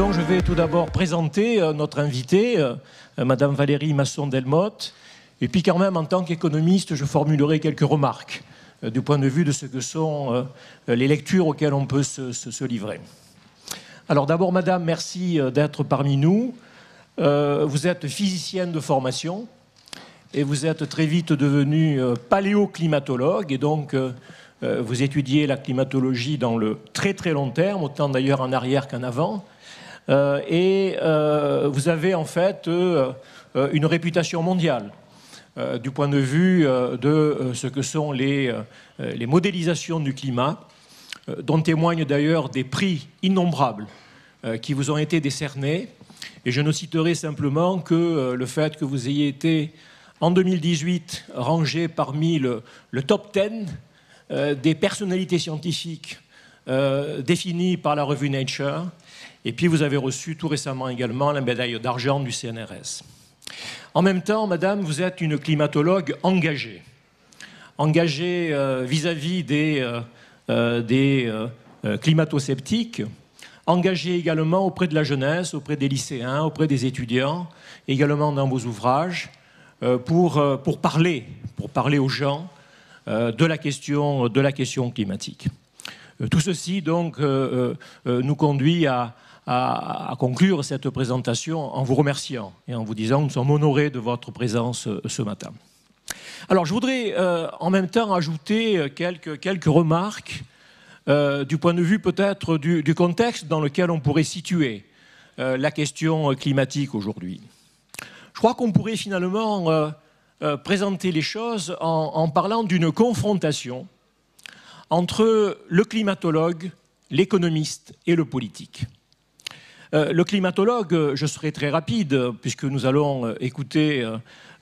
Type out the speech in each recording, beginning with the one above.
donc je vais tout d'abord présenter notre invitée, Madame Valérie Masson-Delmotte. Et puis quand même, en tant qu'économiste, je formulerai quelques remarques du point de vue de ce que sont les lectures auxquelles on peut se livrer. Alors d'abord, Madame, merci d'être parmi nous. Vous êtes physicienne de formation et vous êtes très vite devenue paléoclimatologue. Et donc, vous étudiez la climatologie dans le très très long terme, autant d'ailleurs en arrière qu'en avant. Et vous avez en fait une réputation mondiale du point de vue de ce que sont les modélisations du climat, dont témoignent d'ailleurs des prix innombrables qui vous ont été décernés. Et je ne citerai simplement que le fait que vous ayez été, en 2018, rangé parmi le top 10 des personnalités scientifiques définies par la revue Nature. Et puis vous avez reçu tout récemment également la médaille d'argent du CNRS. En même temps, Madame, vous êtes une climatologue engagée. Engagée vis-à-vis des climato-sceptiques, engagée également auprès de la jeunesse, auprès des lycéens, auprès des étudiants, également dans vos ouvrages, pour parler aux gens de la question climatique. Tout ceci, donc, nous conduit à conclure cette présentation en vous remerciant et en vous disant que nous sommes honorés de votre présence ce matin. Alors, je voudrais en même temps ajouter quelques remarques du point de vue peut-être du contexte dans lequel on pourrait situer la question climatique aujourd'hui. Je crois qu'on pourrait finalement présenter les choses en parlant d'une confrontation entre le climatologue, l'économiste et le politique. Le climatologue, je serai très rapide, puisque nous allons écouter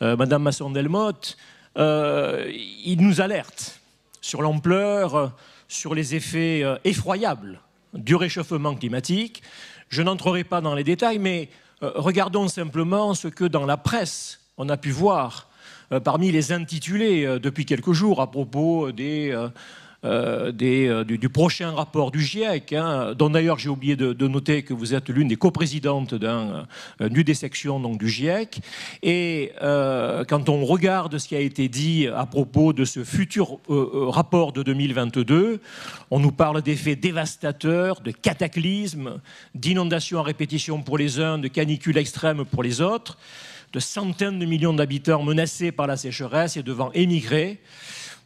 Madame Masson-Delmotte, il nous alerte sur l'ampleur, sur les effets effroyables du réchauffement climatique. Je n'entrerai pas dans les détails, mais regardons simplement ce que dans la presse, on a pu voir parmi les intitulés depuis quelques jours à propos du prochain rapport du GIEC, dont d'ailleurs j'ai oublié de noter que vous êtes l'une des coprésidentes d'une des sections donc, du GIEC. Et quand on regarde ce qui a été dit à propos de ce futur rapport de 2022, on nous parle d'effets dévastateurs, de cataclysmes, d'inondations à répétition pour les uns, de canicules extrêmes pour les autres, de centaines de millions d'habitants menacés par la sécheresse et devant émigrer.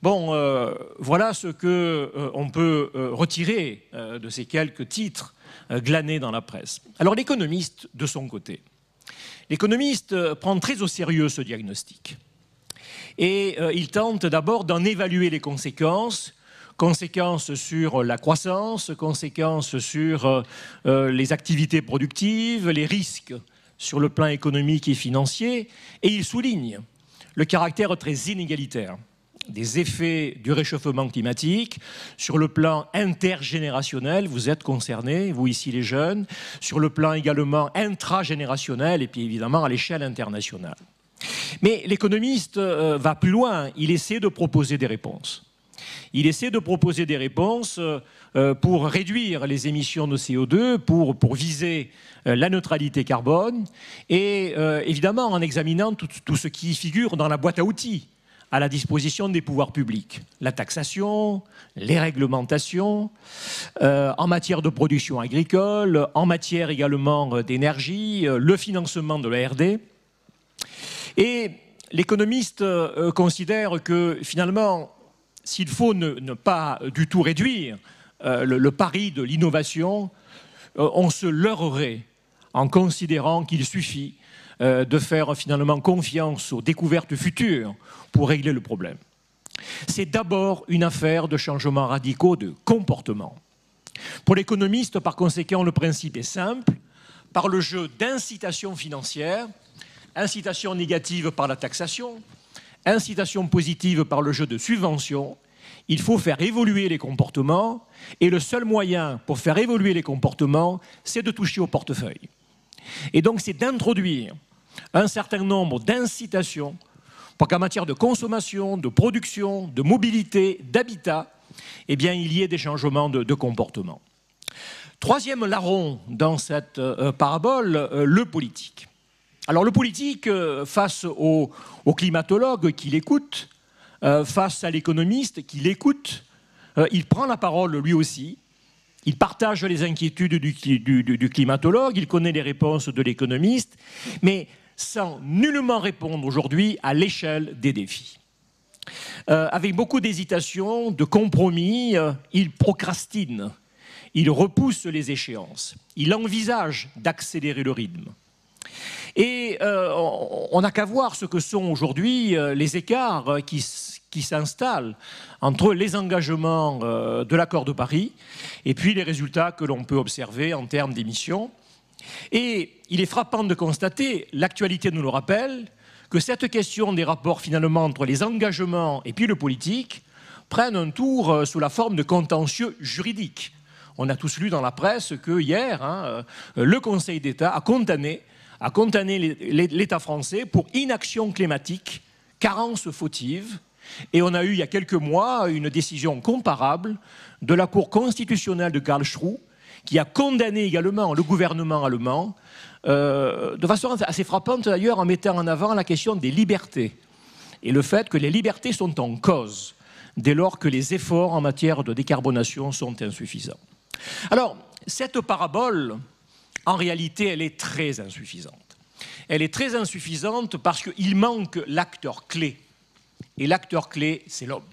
Bon, voilà ce qu'on peut retirer de ces quelques titres glanés dans la presse. Alors l'économiste, de son côté, l'économiste prend très au sérieux ce diagnostic. Et il tente d'abord d'en évaluer les conséquences sur la croissance, conséquences sur les activités productives, les risques sur le plan économique et financier. Et il souligne le caractère très inégalitaire des effets du réchauffement climatique, sur le plan intergénérationnel, vous êtes concernés, vous ici les jeunes, sur le plan également intragénérationnel et puis évidemment à l'échelle internationale. Mais l'économiste va plus loin, il essaie de proposer des réponses. Il essaie de proposer des réponses pour réduire les émissions de CO2, pour viser la neutralité carbone et évidemment en examinant tout ce qui figure dans la boîte à outils à la disposition des pouvoirs publics. La taxation, les réglementations, en matière de production agricole, en matière également d'énergie, le financement de la R&D. Et l'économiste considère que finalement, s'il faut ne pas du tout réduire le pari de l'innovation, on se leurrerait en considérant qu'il suffit de faire finalement confiance aux découvertes futures pour régler le problème. C'est d'abord une affaire de changements radicaux de comportement. Pour l'économiste, par conséquent, le principe est simple. Par le jeu d'incitation financière, incitation négative par la taxation, incitation positive par le jeu de subventions, il faut faire évoluer les comportements et le seul moyen pour faire évoluer les comportements, c'est de toucher au portefeuille. Et donc c'est d'introduire un certain nombre d'incitations pour qu'en matière de consommation, de production, de mobilité, d'habitat, eh bien, il y ait des changements de comportement. Troisième larron dans cette parabole, le politique. Alors le politique, face au climatologue qui l'écoute, face à l'économiste qui l'écoute, il prend la parole lui aussi, il partage les inquiétudes du climatologue, il connaît les réponses de l'économiste, mais sans nullement répondre aujourd'hui à l'échelle des défis. Avec beaucoup d'hésitation, de compromis, il procrastine, il repousse les échéances, il envisage d'accélérer le rythme. Et on n'a qu'à voir ce que sont aujourd'hui les écarts qui s'installent entre les engagements de l'accord de Paris et puis les résultats que l'on peut observer en termes d'émissions. Et il est frappant de constater, l'actualité nous le rappelle, que cette question des rapports finalement entre les engagements et puis le politique prennent un tour sous la forme de contentieux juridiques. On a tous lu dans la presse que hier, le Conseil d'État a condamné l'État français pour inaction climatique, carence fautive. Et on a eu il y a quelques mois une décision comparable de la Cour constitutionnelle de Karlsruhe qui a condamné également le gouvernement allemand de façon assez frappante d'ailleurs en mettant en avant la question des libertés et le fait que les libertés sont en cause dès lors que les efforts en matière de décarbonation sont insuffisants. Alors, cette parabole, en réalité, elle est très insuffisante. Elle est très insuffisante parce qu'il manque l'acteur clé. Et l'acteur clé, c'est l'homme.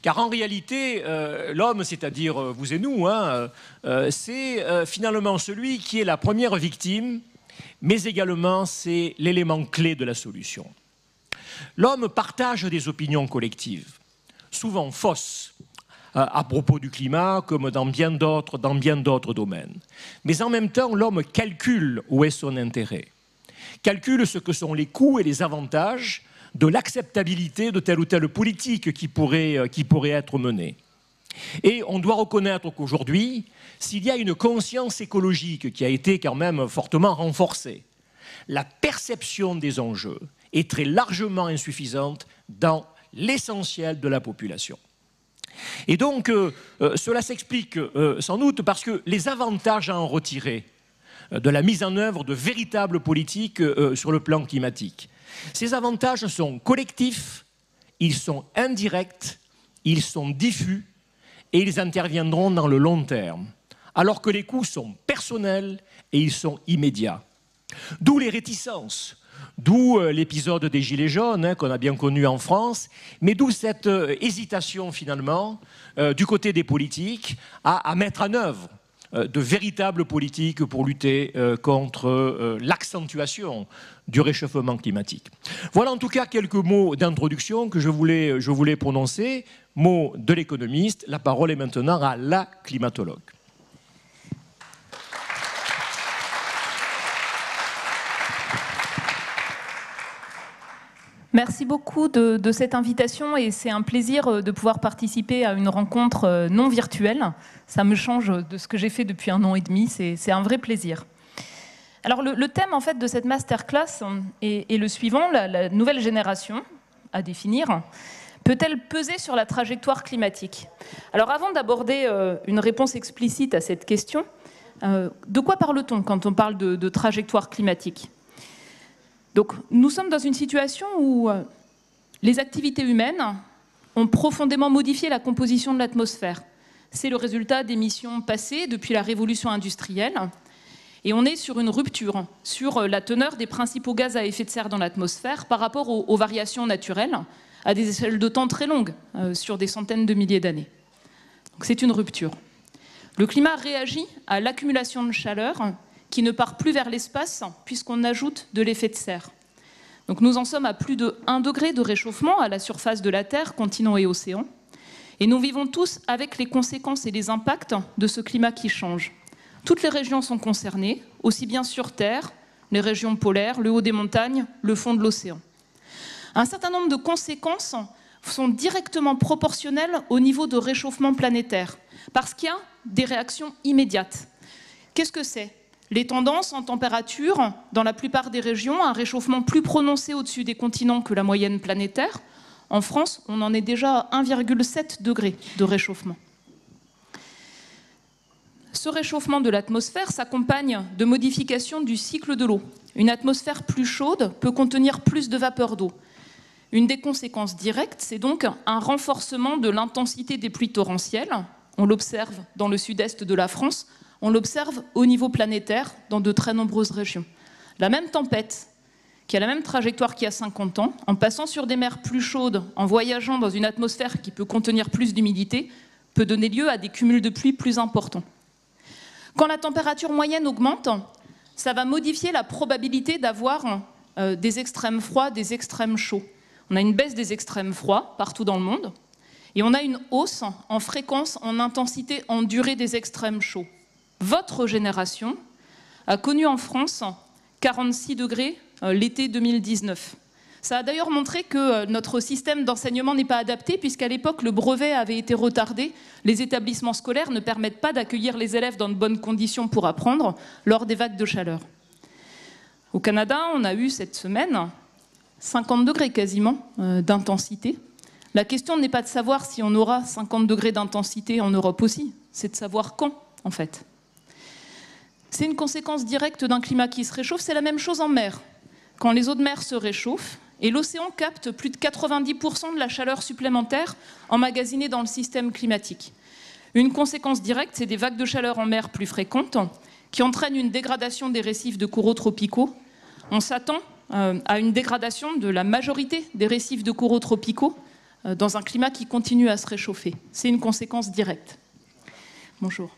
Car en réalité, l'homme, c'est-à-dire vous et nous, c'est finalement celui qui est la première victime, mais également c'est l'élément clé de la solution. L'homme partage des opinions collectives, souvent fausses, à propos du climat, comme dans bien d'autres domaines. Mais en même temps, l'homme calcule où est son intérêt, calcule ce que sont les coûts et les avantages de l'acceptabilité de telle ou telle politique qui pourrait être menée. Et on doit reconnaître qu'aujourd'hui, s'il y a une conscience écologique qui a été quand même fortement renforcée, la perception des enjeux est très largement insuffisante dans l'essentiel de la population. Et donc, cela s'explique sans doute parce que les avantages à en retirer de la mise en œuvre de véritables politiques sur le plan climatique, ces avantages sont collectifs, ils sont indirects, ils sont diffus et ils interviendront dans le long terme, alors que les coûts sont personnels et ils sont immédiats. D'où les réticences, d'où l'épisode des Gilets jaunes qu'on a bien connu en France, mais d'où cette hésitation finalement du côté des politiques à mettre en œuvre de véritables politiques pour lutter contre l'accentuation du réchauffement climatique. Voilà en tout cas quelques mots d'introduction que je voulais prononcer, mots de l'économiste. La parole est maintenant à la climatologue. Merci beaucoup de cette invitation et c'est un plaisir de pouvoir participer à une rencontre non virtuelle. Ça me change de ce que j'ai fait depuis 1 an et demi, c'est un vrai plaisir. Alors le thème en fait de cette masterclass est le suivant, la nouvelle génération à définir. Peut-elle peser sur la trajectoire climatique? Alors avant d'aborder une réponse explicite à cette question, de quoi parle-t-on quand on parle de trajectoire climatique? Donc, nous sommes dans une situation où les activités humaines ont profondément modifié la composition de l'atmosphère. C'est le résultat d'émissions passées depuis la révolution industrielle. Et on est sur une rupture sur la teneur des principaux gaz à effet de serre dans l'atmosphère par rapport aux variations naturelles à des échelles de temps très longues, sur des centaines de milliers d'années. Donc c'est une rupture. Le climat réagit à l'accumulation de chaleur qui ne part plus vers l'espace puisqu'on ajoute de l'effet de serre. Donc nous en sommes à plus de 1 degré de réchauffement à la surface de la Terre, continents et océans. Et nous vivons tous avec les conséquences et les impacts de ce climat qui change. Toutes les régions sont concernées, aussi bien sur Terre, les régions polaires, le haut des montagnes, le fond de l'océan. Un certain nombre de conséquences sont directement proportionnelles au niveau de réchauffement planétaire, parce qu'il y a des réactions immédiates. Qu'est-ce que c'est ? Les tendances en température, dans la plupart des régions, un réchauffement plus prononcé au-dessus des continents que la moyenne planétaire. En France, on en est déjà à 1,7 degré de réchauffement. ce réchauffement de l'atmosphère s'accompagne de modifications du cycle de l'eau. Une atmosphère plus chaude peut contenir plus de vapeur d'eau. Une des conséquences directes, c'est donc un renforcement de l'intensité des pluies torrentielles. On l'observe dans le sud-est de la France, on l'observe au niveau planétaire dans de très nombreuses régions. La même tempête, qui a la même trajectoire qu'il y a 50 ans, en passant sur des mers plus chaudes, en voyageant dans une atmosphère qui peut contenir plus d'humidité, peut donner lieu à des cumuls de pluie plus importants. Quand la température moyenne augmente, ça va modifier la probabilité d'avoir des extrêmes froids, des extrêmes chauds. On a une baisse des extrêmes froids partout dans le monde, et on a une hausse en fréquence, en intensité, en durée des extrêmes chauds. Votre génération a connu en France 46 degrés l'été 2019. Ça a d'ailleurs montré que notre système d'enseignement n'est pas adapté, puisqu'à l'époque, le brevet avait été retardé. Les établissements scolaires ne permettent pas d'accueillir les élèves dans de bonnes conditions pour apprendre lors des vagues de chaleur. Au Canada, on a eu cette semaine 50 degrés quasiment d'intensité. La question n'est pas de savoir si on aura 50 degrés d'intensité en Europe aussi, c'est de savoir quand, en fait. C'est une conséquence directe d'un climat qui se réchauffe. C'est la même chose en mer. Quand les eaux de mer se réchauffent, et l'océan capte plus de 90% de la chaleur supplémentaire emmagasinée dans le système climatique. Une conséquence directe, c'est des vagues de chaleur en mer plus fréquentes qui entraînent une dégradation des récifs de coraux tropicaux. On s'attend à une dégradation de la majorité des récifs de coraux tropicaux dans un climat qui continue à se réchauffer. C'est une conséquence directe. Bonjour.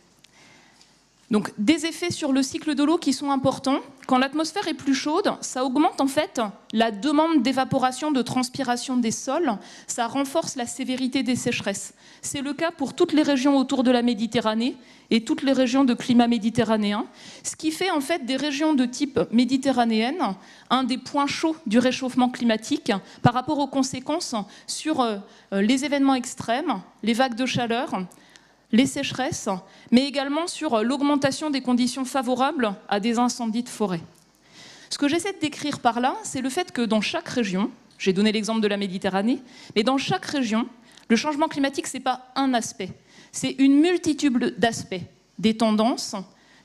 Donc, des effets sur le cycle de l'eau qui sont importants. Quand l'atmosphère est plus chaude, ça augmente en fait la demande d'évaporation, de transpiration des sols. Ça renforce la sévérité des sécheresses. C'est le cas pour toutes les régions autour de la Méditerranée et toutes les régions de climat méditerranéen. Ce qui fait en fait des régions de type méditerranéenne un des points chauds du réchauffement climatique par rapport aux conséquences sur les événements extrêmes, les vagues de chaleur, les sécheresses, mais également sur l'augmentation des conditions favorables à des incendies de forêt. Ce que j'essaie de décrire par là, c'est le fait que dans chaque région, j'ai donné l'exemple de la Méditerranée, mais dans chaque région, le changement climatique, ce n'est pas un aspect, c'est une multitude d'aspects, des tendances,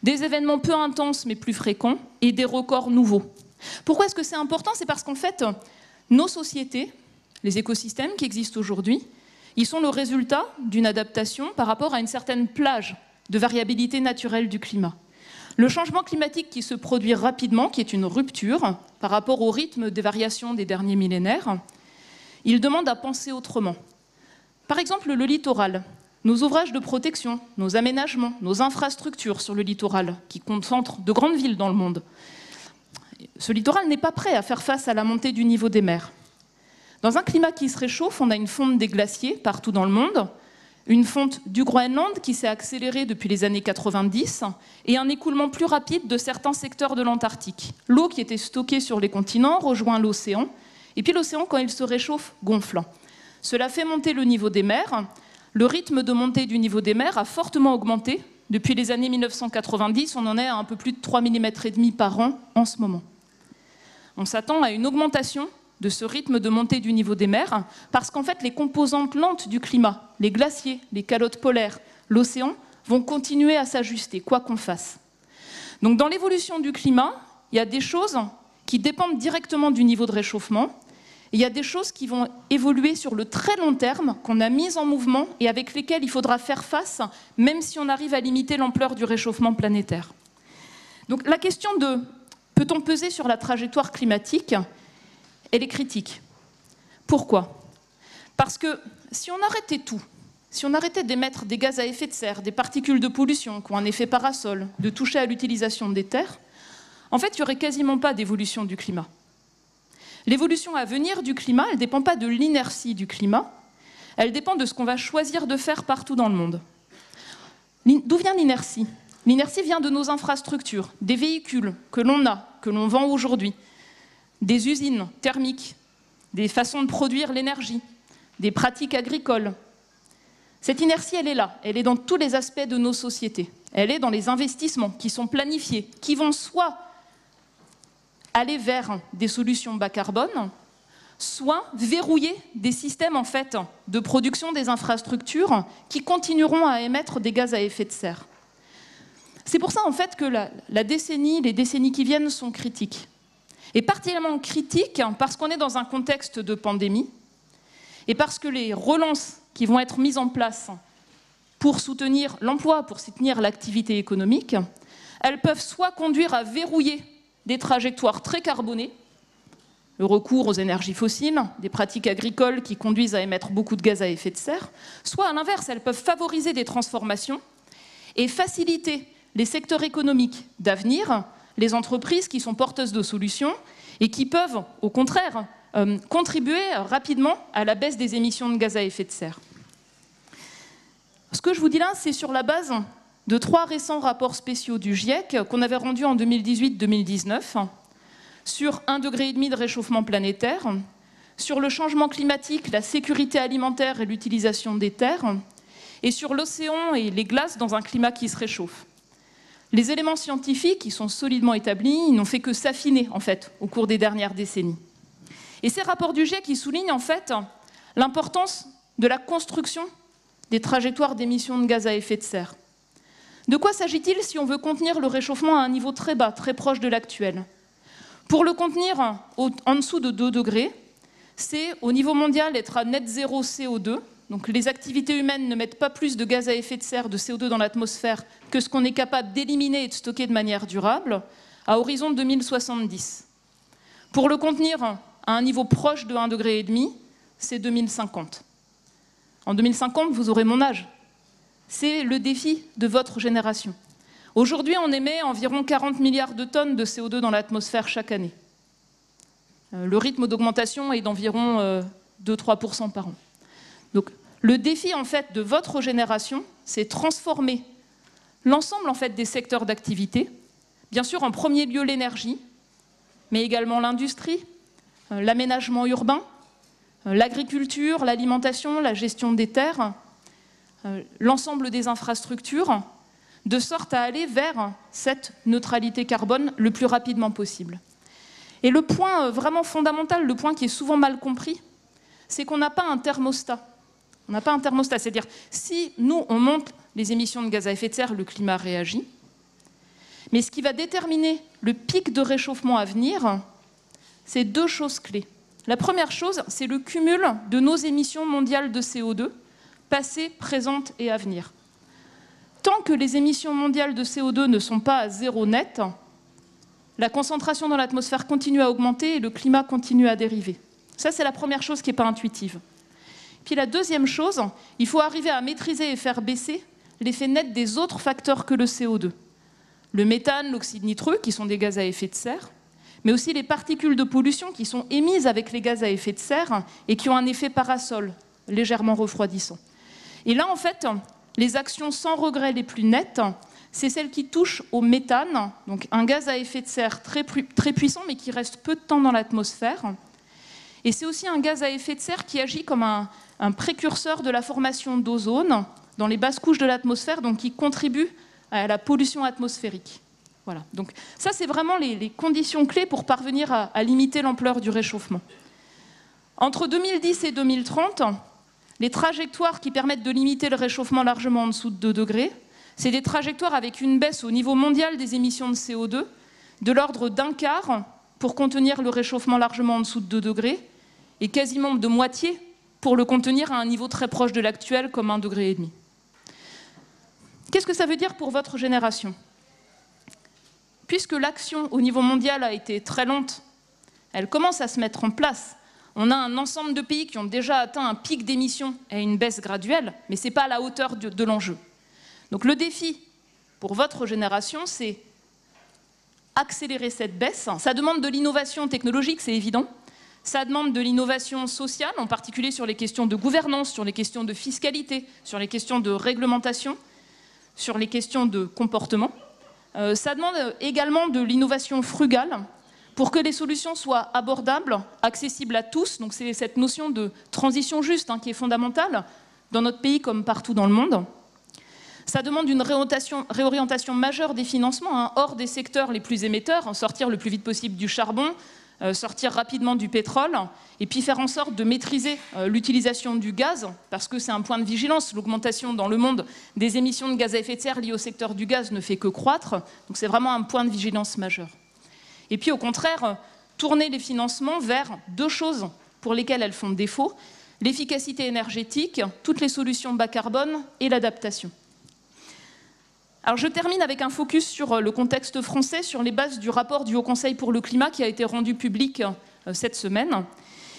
des événements peu intenses mais plus fréquents et des records nouveaux. Pourquoi est-ce que c'est important? C'est parce qu'en fait, nos sociétés, les écosystèmes qui existent aujourd'hui, ils sont le résultat d'une adaptation par rapport à une certaine plage de variabilité naturelle du climat. Le changement climatique qui se produit rapidement, qui est une rupture par rapport au rythme des variations des derniers millénaires, il demande à penser autrement. Par exemple, le littoral, nos ouvrages de protection, nos aménagements, nos infrastructures sur le littoral, qui concentrent de grandes villes dans le monde. Ce littoral n'est pas prêt à faire face à la montée du niveau des mers. Dans un climat qui se réchauffe, on a une fonte des glaciers partout dans le monde, une fonte du Groenland qui s'est accélérée depuis les années 90 et un écoulement plus rapide de certains secteurs de l'Antarctique. L'eau qui était stockée sur les continents rejoint l'océan, et puis l'océan, quand il se réchauffe, gonfle. Cela fait monter le niveau des mers. Le rythme de montée du niveau des mers a fortement augmenté. Depuis les années 1990, on en est à un peu plus de 3,5 mm par an en ce moment. On s'attend à une augmentation de ce rythme de montée du niveau des mers, parce qu'en fait, les composantes lentes du climat, les glaciers, les calottes polaires, l'océan, vont continuer à s'ajuster, quoi qu'on fasse. Donc, dans l'évolution du climat, il y a des choses qui dépendent directement du niveau de réchauffement, et il y a des choses qui vont évoluer sur le très long terme, qu'on a mises en mouvement, et avec lesquelles il faudra faire face, même si on arrive à limiter l'ampleur du réchauffement planétaire. Donc, la question de « peut-on peser sur la trajectoire climatique ?» elle est critique. Pourquoi? Parce que si on arrêtait tout, si on arrêtait d'émettre des gaz à effet de serre, des particules de pollution qui ont un effet parasol, de toucher à l'utilisation des terres, en fait, il n'y aurait quasiment pas d'évolution du climat. L'évolution à venir du climat, elle ne dépend pas de l'inertie du climat, elle dépend de ce qu'on va choisir de faire partout dans le monde. D'où vient l'inertie? L'inertie vient de nos infrastructures, des véhicules que l'on a, que l'on vend aujourd'hui, des usines thermiques, des façons de produire l'énergie, des pratiques agricoles. Cette inertie, elle est là, elle est dans tous les aspects de nos sociétés. Elle est dans les investissements qui sont planifiés, qui vont soit aller vers des solutions bas carbone, soit verrouiller des systèmes en fait, de production des infrastructures qui continueront à émettre des gaz à effet de serre. C'est pour ça en fait que les décennies qui viennent sont critiques. Et particulièrement critiques parce qu'on est dans un contexte de pandémie et parce que les relances qui vont être mises en place pour soutenir l'emploi, pour soutenir l'activité économique, elles peuvent soit conduire à verrouiller des trajectoires très carbonées, le recours aux énergies fossiles, des pratiques agricoles qui conduisent à émettre beaucoup de gaz à effet de serre, soit à l'inverse, elles peuvent favoriser des transformations et faciliter les secteurs économiques d'avenir, les entreprises qui sont porteuses de solutions et qui peuvent, au contraire, contribuer rapidement à la baisse des émissions de gaz à effet de serre. Ce que je vous dis là, c'est sur la base de 3 récents rapports spéciaux du GIEC qu'on avait rendus en 2018-2019 sur 1,5 degré de réchauffement planétaire, sur le changement climatique, la sécurité alimentaire et l'utilisation des terres, et sur l'océan et les glaces dans un climat qui se réchauffe. Les éléments scientifiques, qui sont solidement établis, ils n'ont fait que s'affiner en fait au cours des dernières décennies. Et ces rapports du GIEC, ils soulignent en fait l'importance de la construction des trajectoires d'émissions de gaz à effet de serre. De quoi s'agit-il si on veut contenir le réchauffement à un niveau très bas, très proche de l'actuel? Pour le contenir en dessous de 2 degrés, c'est au niveau mondial être à net zéro CO2. Donc les activités humaines ne mettent pas plus de gaz à effet de serre, de CO2 dans l'atmosphère que ce qu'on est capable d'éliminer et de stocker de manière durable à horizon 2070. Pour le contenir à un niveau proche de 1,5 degré, c'est 2050. En 2050, vous aurez mon âge. C'est le défi de votre génération. Aujourd'hui, on émet environ 40 milliards de tonnes de CO2 dans l'atmosphère chaque année. Le rythme d'augmentation est d'environ 2-3% par an. Donc, le défi en fait, de votre génération, c'est transformer l'ensemble en fait, des secteurs d'activité. Bien sûr, en premier lieu, l'énergie, mais également l'industrie, l'aménagement urbain, l'agriculture, l'alimentation, la gestion des terres, l'ensemble des infrastructures, de sorte à aller vers cette neutralité carbone le plus rapidement possible. Et le point vraiment fondamental, le point qui est souvent mal compris, c'est qu'on n'a pas un thermostat. On n'a pas un thermostat, c'est-à-dire si nous, on monte les émissions de gaz à effet de serre, le climat réagit. Mais ce qui va déterminer le pic de réchauffement à venir, c'est 2 choses clés. La première chose, c'est le cumul de nos émissions mondiales de CO2, passées, présentes et à venir. Tant que les émissions mondiales de CO2 ne sont pas à zéro net, la concentration dans l'atmosphère continue à augmenter et le climat continue à dériver. Ça, c'est la première chose qui n'est pas intuitive. Puis la deuxième chose, il faut arriver à maîtriser et faire baisser l'effet net des autres facteurs que le CO2. Le méthane, l'oxyde nitreux, qui sont des gaz à effet de serre, mais aussi les particules de pollution qui sont émises avec les gaz à effet de serre et qui ont un effet parasol, légèrement refroidissant. Et là, en fait, les actions sans regret les plus nettes, c'est celles qui touchent au méthane, donc un gaz à effet de serre très puissant, mais qui reste peu de temps dans l'atmosphère. Et c'est aussi un gaz à effet de serre qui agit comme un précurseur de la formation d'ozone dans les basses couches de l'atmosphère, donc qui contribue à la pollution atmosphérique. Voilà. Donc ça, c'est vraiment les conditions clés pour parvenir à limiter l'ampleur du réchauffement. Entre 2010 et 2030, les trajectoires qui permettent de limiter le réchauffement largement en dessous de 2 degrés, c'est des trajectoires avec une baisse au niveau mondial des émissions de CO2 de l'ordre d'1/4 pour contenir le réchauffement largement en dessous de 2 degrés et quasiment de moitié pour le contenir à un niveau très proche de l'actuel comme 1,5 degré. Qu'est-ce que ça veut dire pour votre génération ? Puisque l'action au niveau mondial a été très lente, elle commence à se mettre en place. On a un ensemble de pays qui ont déjà atteint un pic d'émissions et une baisse graduelle, mais ce n'est pas à la hauteur de l'enjeu. Donc le défi pour votre génération, c'est accélérer cette baisse. Ça demande de l'innovation technologique, c'est évident. Ça demande de l'innovation sociale, en particulier sur les questions de gouvernance, sur les questions de fiscalité, sur les questions de réglementation, sur les questions de comportement. Ça demande également de l'innovation frugale pour que les solutions soient abordables, accessibles à tous. Donc c'est cette notion de transition juste qui est fondamentale dans notre pays comme partout dans le monde. Ça demande une réorientation majeure des financements hors des secteurs les plus émetteurs, en sortir le plus vite possible du charbon, sortir rapidement du pétrole, et puis faire en sorte de maîtriser l'utilisation du gaz, parce que c'est un point de vigilance. L'augmentation dans le monde des émissions de gaz à effet de serre liées au secteur du gaz ne fait que croître, donc c'est vraiment un point de vigilance majeur. Et puis au contraire, tourner les financements vers deux choses pour lesquelles elles font défaut: l'efficacité énergétique, toutes les solutions bas carbone et l'adaptation. Alors je termine avec un focus sur le contexte français, sur les bases du rapport du Haut Conseil pour le climat qui a été rendu public cette semaine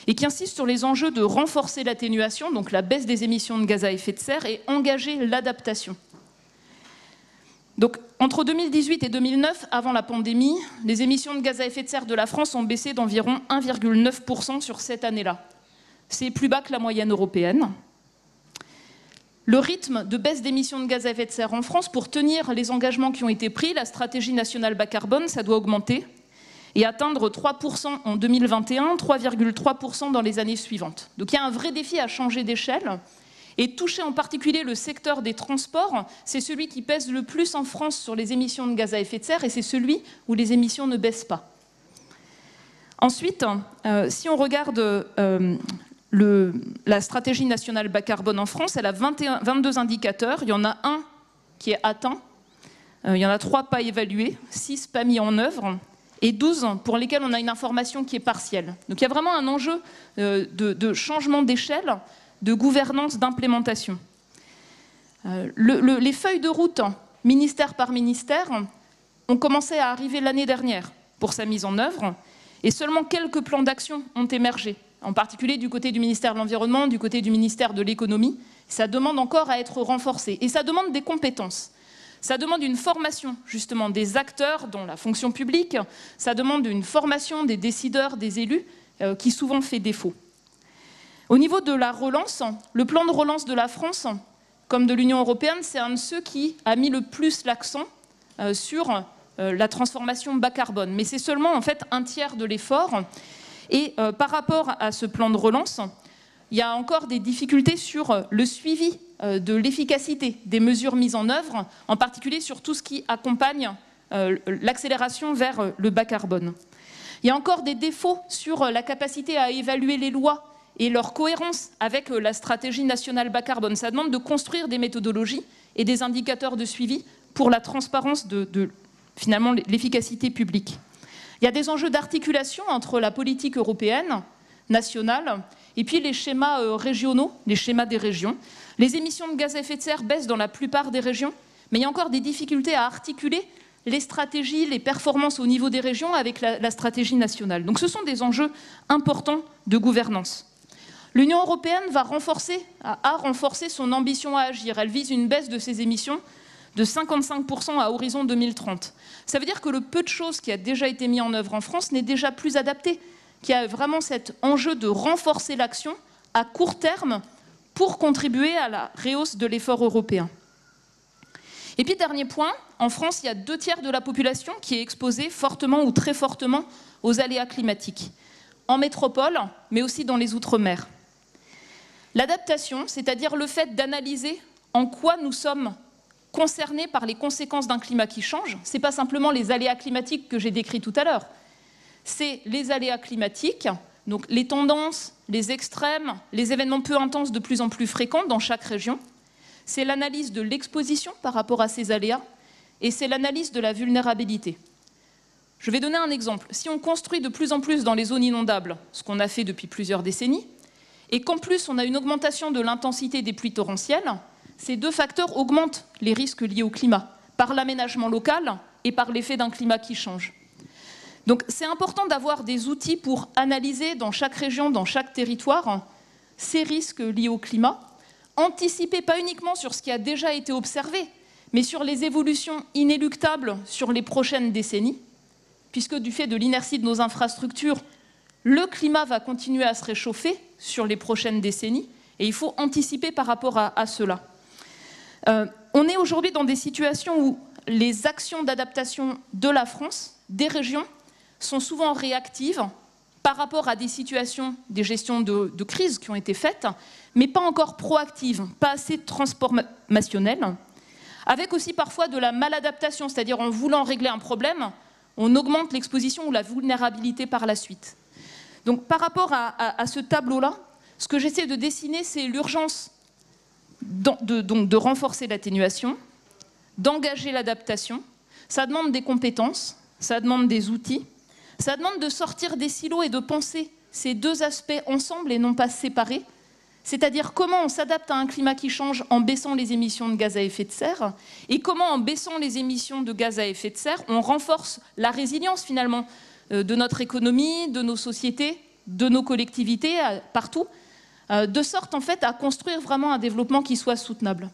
et qui insiste sur les enjeux de renforcer l'atténuation, donc la baisse des émissions de gaz à effet de serre, et engager l'adaptation. Donc entre 2018 et 2009, avant la pandémie, les émissions de gaz à effet de serre de la France ont baissé d'environ 1,9% sur cette année-là. C'est plus bas que la moyenne européenne. Le rythme de baisse d'émissions de gaz à effet de serre en France, pour tenir les engagements qui ont été pris, la stratégie nationale bas carbone, ça doit augmenter et atteindre 3% en 2021, 3,3% dans les années suivantes. Donc il y a un vrai défi à changer d'échelle et toucher en particulier le secteur des transports. C'est celui qui pèse le plus en France sur les émissions de gaz à effet de serre et c'est celui où les émissions ne baissent pas. Ensuite, si on regarde la stratégie nationale bas carbone en France, elle a 22 indicateurs. Il y en a un qui est atteint, il y en a 3 pas évalués, 6 pas mis en œuvre, et 12 pour lesquels on a une information qui est partielle. Donc il y a vraiment un enjeu de changement d'échelle, de gouvernance, d'implémentation. Les feuilles de route, ministère par ministère, ont commencé à arriver l'année dernière pour sa mise en œuvre, et seulement quelques plans d'action ont émergé, en particulier du côté du ministère de l'Environnement, du côté du ministère de l'Économie. Ça demande encore à être renforcé. Et ça demande des compétences. Ça demande une formation, justement, des acteurs dans la fonction publique. Ça demande une formation des décideurs, des élus, qui souvent fait défaut. Au niveau de la relance, le plan de relance de la France, comme de l'Union européenne, c'est un de ceux qui a mis le plus l'accent sur la transformation bas carbone. Mais c'est seulement, en fait, un tiers de l'effort. Et par rapport à ce plan de relance, il y a encore des difficultés sur le suivi de l'efficacité des mesures mises en œuvre, en particulier sur tout ce qui accompagne l'accélération vers le bas carbone. Il y a encore des défauts sur la capacité à évaluer les lois et leur cohérence avec la stratégie nationale bas carbone. Ça demande de construire des méthodologies et des indicateurs de suivi pour la transparence de finalement l'efficacité publique. Il y a des enjeux d'articulation entre la politique européenne, nationale, et puis les schémas régionaux, les schémas des régions. Les émissions de gaz à effet de serre baissent dans la plupart des régions, mais il y a encore des difficultés à articuler les stratégies, les performances au niveau des régions avec la stratégie nationale. Donc ce sont des enjeux importants de gouvernance. L'Union européenne a renforcé son ambition à agir. Elle vise une baisse de ses émissions de 55% à horizon 2030. Ça veut dire que le peu de choses qui a déjà été mis en œuvre en France n'est déjà plus adapté, qu'il y a vraiment cet enjeu de renforcer l'action à court terme pour contribuer à la rehausse de l'effort européen. Et puis, dernier point, en France, il y a 2 tiers de la population qui est exposée fortement ou très fortement aux aléas climatiques, en métropole, mais aussi dans les outre-mer. L'adaptation, c'est-à-dire le fait d'analyser en quoi nous sommes concernés par les conséquences d'un climat qui change, ce n'est pas simplement les aléas climatiques que j'ai décrits tout à l'heure, c'est les aléas climatiques, donc les tendances, les extrêmes, les événements peu intenses de plus en plus fréquents dans chaque région, c'est l'analyse de l'exposition par rapport à ces aléas, et c'est l'analyse de la vulnérabilité. Je vais donner un exemple. Si on construit de plus en plus dans les zones inondables, ce qu'on a fait depuis plusieurs décennies, et qu'en plus on a une augmentation de l'intensité des pluies torrentielles, ces 2 facteurs augmentent les risques liés au climat, par l'aménagement local et par l'effet d'un climat qui change. Donc c'est important d'avoir des outils pour analyser dans chaque région, dans chaque territoire, ces risques liés au climat, anticiper pas uniquement sur ce qui a déjà été observé, mais sur les évolutions inéluctables sur les prochaines décennies, puisque du fait de l'inertie de nos infrastructures, le climat va continuer à se réchauffer sur les prochaines décennies, et il faut anticiper par rapport à cela. On est aujourd'hui dans des situations où les actions d'adaptation de la France, des régions, sont souvent réactives par rapport à des situations, des gestions de crise qui ont été faites, mais pas encore proactives, pas assez transformationnelles, avec aussi parfois de la maladaptation, c'est-à-dire en voulant régler un problème, on augmente l'exposition ou la vulnérabilité par la suite. Donc par rapport à ce tableau-là, ce que j'essaie de dessiner, c'est l'urgence de renforcer l'atténuation, d'engager l'adaptation. Ça demande des compétences, ça demande des outils, ça demande de sortir des silos et de penser ces deux aspects ensemble et non pas séparés. C'est-à-dire comment on s'adapte à un climat qui change en baissant les émissions de gaz à effet de serre et comment en baissant les émissions de gaz à effet de serre, on renforce la résilience finalement de notre économie, de nos sociétés, de nos collectivités, partout, de sorte en fait à construire vraiment un développement qui soit soutenable.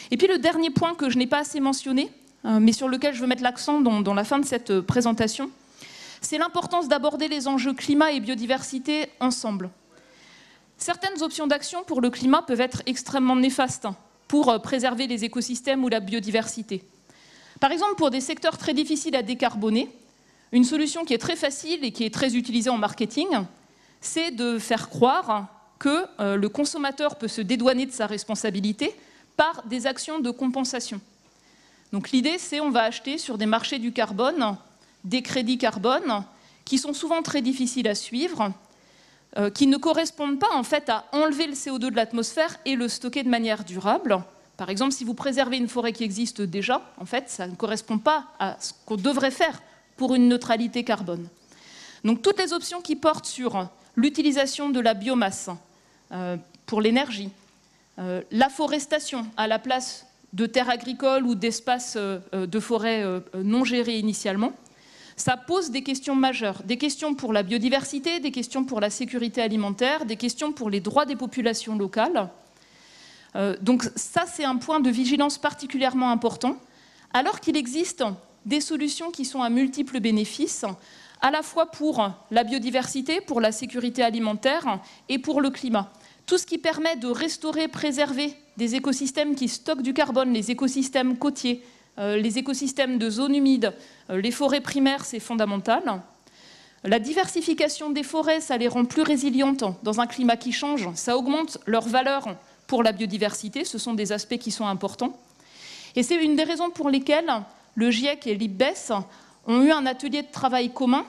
Et puis le dernier point que je n'ai pas assez mentionné, mais sur lequel je veux mettre l'accent dans la fin de cette présentation, c'est l'importance d'aborder les enjeux climat et biodiversité ensemble. Certaines options d'action pour le climat peuvent être extrêmement néfastes pour préserver les écosystèmes ou la biodiversité. Par exemple, pour des secteurs très difficiles à décarboner, une solution qui est très facile et qui est très utilisée en marketing, c'est de faire croire que le consommateur peut se dédouaner de sa responsabilité par des actions de compensation. Donc l'idée, c'est on va acheter sur des marchés du carbone des crédits carbone qui sont souvent très difficiles à suivre, qui ne correspondent pas en fait à enlever le CO2 de l'atmosphère et le stocker de manière durable. Par exemple, si vous préservez une forêt qui existe déjà, en fait, ça ne correspond pas à ce qu'on devrait faire pour une neutralité carbone. Donc toutes les options qui portent sur l'utilisation de la biomasse pour l'énergie, la forestation à la place de terres agricoles ou d'espaces de forêt non gérés initialement, ça pose des questions majeures, des questions pour la biodiversité, des questions pour la sécurité alimentaire, des questions pour les droits des populations locales. Donc ça, c'est un point de vigilance particulièrement important, alors qu'il existe des solutions qui sont à multiples bénéfices, à la fois pour la biodiversité, pour la sécurité alimentaire et pour le climat. Tout ce qui permet de restaurer, préserver des écosystèmes qui stockent du carbone, les écosystèmes côtiers, les écosystèmes de zones humides, les forêts primaires, c'est fondamental. La diversification des forêts, ça les rend plus résilientes dans un climat qui change, ça augmente leur valeur pour la biodiversité, ce sont des aspects qui sont importants. Et c'est une des raisons pour lesquelles le GIEC et l'IPBES ont eu un atelier de travail commun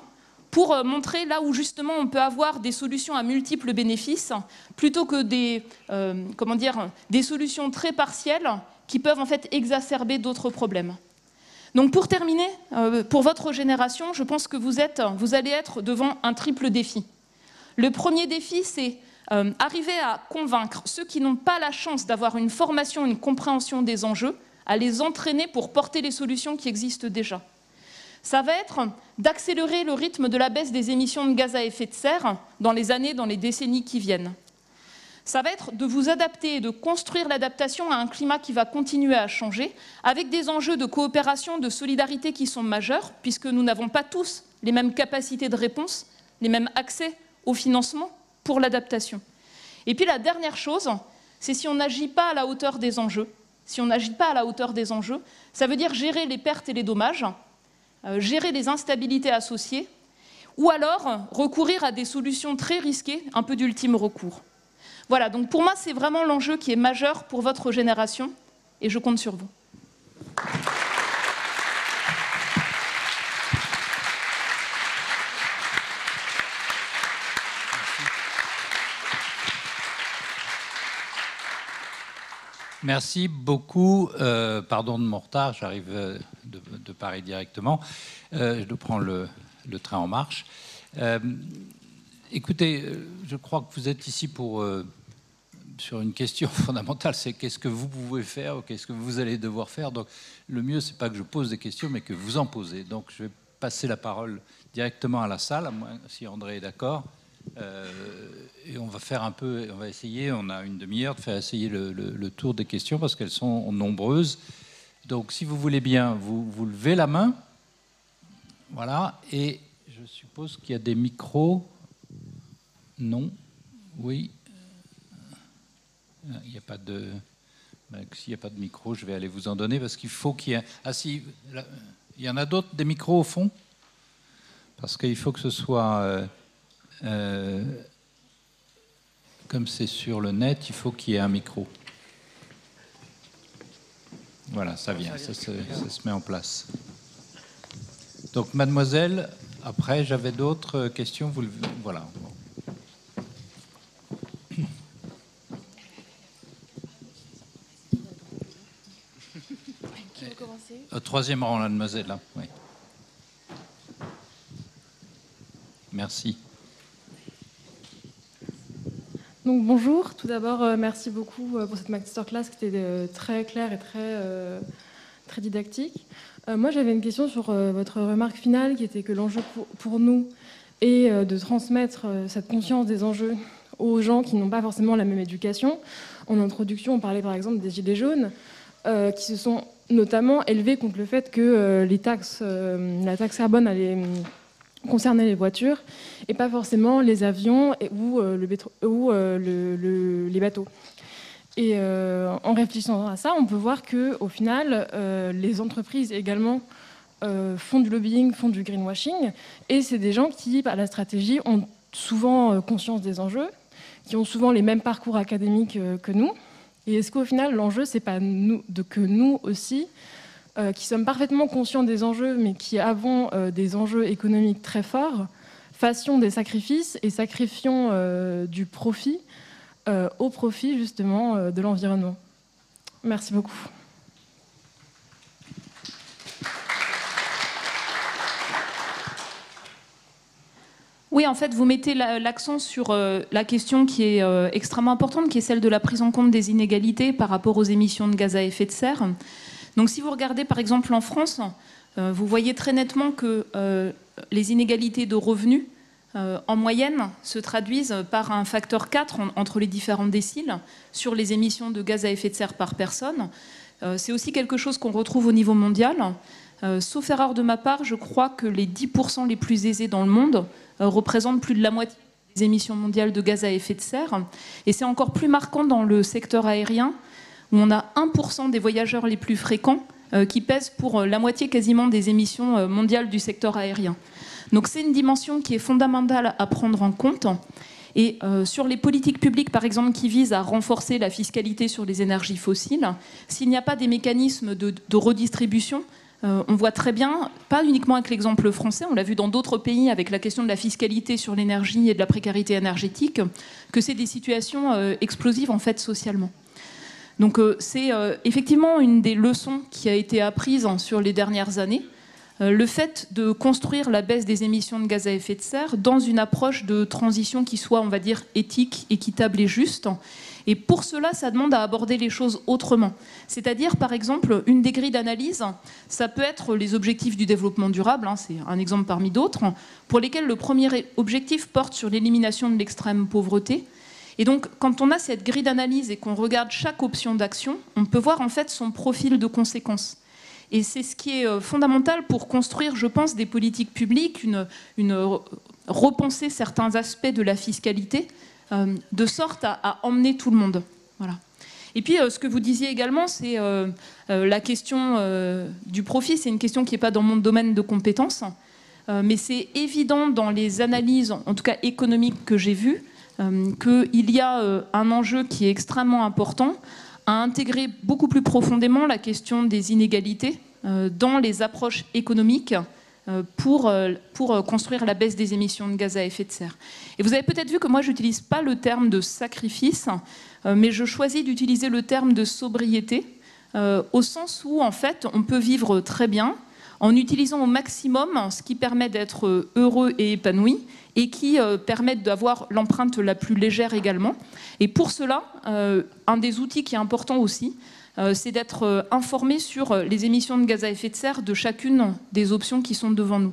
pour montrer là où justement on peut avoir des solutions à multiples bénéfices plutôt que des solutions très partielles qui peuvent en fait exacerber d'autres problèmes. Donc pour terminer, pour votre génération, je pense que vous allez être devant un triple défi. Le premier défi, c'est arriver à convaincre ceux qui n'ont pas la chance d'avoir une formation, une compréhension des enjeux, à les entraîner pour porter les solutions qui existent déjà. Ça va être d'accélérer le rythme de la baisse des émissions de gaz à effet de serre dans les années, dans les décennies qui viennent. Ça va être de vous adapter et de construire l'adaptation à un climat qui va continuer à changer, avec des enjeux de coopération, de solidarité qui sont majeurs, puisque nous n'avons pas tous les mêmes capacités de réponse, les mêmes accès au financement pour l'adaptation. Et puis la dernière chose, c'est si on n'agit pas à la hauteur des enjeux, ça veut dire gérer les pertes et les dommages, gérer les instabilités associées, ou alors recourir à des solutions très risquées, un peu d'ultime recours. Voilà, donc pour moi, c'est vraiment l'enjeu qui est majeur pour votre génération, et je compte sur vous. Merci beaucoup. Pardon de mon retard, j'arrive de Paris directement. Je dois prendre le train en marche. Écoutez, je crois que vous êtes ici sur une question fondamentale, c'est qu'est-ce que vous pouvez faire ou qu'est-ce que vous allez devoir faire. Donc le mieux, c'est pas que je pose des questions, mais que vous en posez. Donc je vais passer la parole directement à la salle, à moins si André est d'accord. Et on va faire on va essayer, on a une demi-heure de faire essayer le tour des questions parce qu'elles sont nombreuses. Donc si vous voulez bien, vous levez la main. Voilà, et je suppose qu'il y a des micros. Non. Oui. Il n'y a pas de... S'il n'y a pas de micro, je vais aller vous en donner parce qu'il faut qu'il y ait... Ah si, il y en a d'autres, des micros au fond? Parce qu'il faut que ce soit... comme c'est sur le net, il faut qu'il y ait un micro. Voilà, ça vient, ça se met en place. Donc, mademoiselle, après, j'avais d'autres questions. Voilà. Qui veut commencer ? Troisième rang, la mademoiselle, là. Oui. Merci. Donc bonjour, tout d'abord merci beaucoup pour cette masterclass qui était très claire et très didactique. Moi j'avais une question sur votre remarque finale qui était que l'enjeu pour nous est de transmettre cette conscience des enjeux aux gens qui n'ont pas forcément la même éducation. En introduction on parlait par exemple des gilets jaunes qui se sont notamment élevés contre le fait que la taxe carbone allait concerner les voitures et pas forcément les avions ou les bateaux. Et en réfléchissant à ça, on peut voir qu'au final, les entreprises également font du lobbying, font du greenwashing, et c'est des gens qui, par la stratégie, ont souvent conscience des enjeux, qui ont souvent les mêmes parcours académiques que nous. Et est-ce qu'au final, l'enjeu, c'est pas que nous aussi, qui sommes parfaitement conscients des enjeux, mais qui avons des enjeux économiques très forts, fassions des sacrifices et sacrifions du profit au profit justement de l'environnement. Merci beaucoup. Oui, en fait, vous mettez l'accent sur la question qui est extrêmement importante, qui est celle de la prise en compte des inégalités par rapport aux émissions de gaz à effet de serre. Donc si vous regardez par exemple en France, vous voyez très nettement que les inégalités de revenus en moyenne se traduisent par un facteur 4 entre les différents déciles sur les émissions de gaz à effet de serre par personne. C'est aussi quelque chose qu'on retrouve au niveau mondial. Sauf erreur de ma part, je crois que les 10% les plus aisés dans le monde représentent plus de la moitié des émissions mondiales de gaz à effet de serre. Et c'est encore plus marquant dans le secteur aérien, où on a 1% des voyageurs les plus fréquents qui pèsent pour la moitié quasiment des émissions mondiales du secteur aérien. Donc c'est une dimension qui est fondamentale à prendre en compte. Et sur les politiques publiques, par exemple, qui visent à renforcer la fiscalité sur les énergies fossiles, s'il n'y a pas des mécanismes de redistribution, on voit très bien, pas uniquement avec l'exemple français, on l'a vu dans d'autres pays avec la question de la fiscalité sur l'énergie et de la précarité énergétique, que c'est des situations explosives en fait socialement. Donc c'est effectivement une des leçons qui a été apprise sur les dernières années, le fait de construire la baisse des émissions de gaz à effet de serre dans une approche de transition qui soit, on va dire, éthique, équitable et juste. Et pour cela, ça demande à aborder les choses autrement. C'est-à-dire, par exemple, une des grilles d'analyse, ça peut être les objectifs du développement durable, c'est un exemple parmi d'autres, pour lesquels le premier objectif porte sur l'élimination de l'extrême pauvreté. Et donc, quand on a cette grille d'analyse et qu'on regarde chaque option d'action, on peut voir en fait son profil de conséquences. Et c'est ce qui est fondamental pour construire, je pense, des politiques publiques, repenser certains aspects de la fiscalité, de sorte à emmener tout le monde. Voilà. Et puis, ce que vous disiez également, c'est la question du profit. C'est une question qui n'est pas dans mon domaine de compétences, mais c'est évident dans les analyses, en tout cas économiques, que j'ai vues, qu'il y a un enjeu qui est extrêmement important à intégrer beaucoup plus profondément la question des inégalités dans les approches économiques pour construire la baisse des émissions de gaz à effet de serre. Et vous avez peut-être vu que moi, je n'utilise pas le terme de sacrifice, mais je choisis d'utiliser le terme de sobriété, au sens où, en fait, on peut vivre très bien en utilisant au maximum ce qui permet d'être heureux et épanoui et qui permet d'avoir l'empreinte la plus légère également. Et pour cela, un des outils qui est important aussi, c'est d'être informé sur les émissions de gaz à effet de serre de chacune des options qui sont devant nous.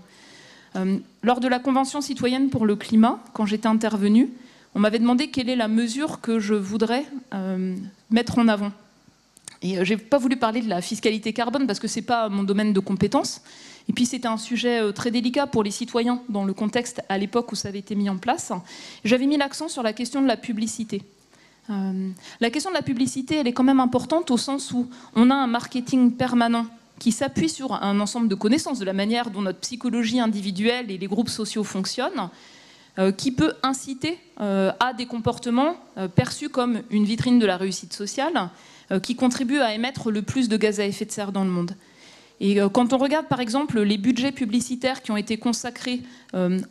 Lors de la Convention citoyenne pour le climat, quand j'étais intervenue, on m'avait demandé quelle est la mesure que je voudrais mettre en avant. Et je n'ai pas voulu parler de la fiscalité carbone parce que ce n'est pas mon domaine de compétence. Et puis c'était un sujet très délicat pour les citoyens dans le contexte à l'époque où ça avait été mis en place. J'avais mis l'accent sur la question de la publicité. La question de la publicité, elle est quand même importante au sens où on a un marketing permanent qui s'appuie sur un ensemble de connaissances de la manière dont notre psychologie individuelle et les groupes sociaux fonctionnent, qui peut inciter à des comportements perçus comme une vitrine de la réussite sociale, qui contribuent à émettre le plus de gaz à effet de serre dans le monde. Et quand on regarde par exemple les budgets publicitaires qui ont été consacrés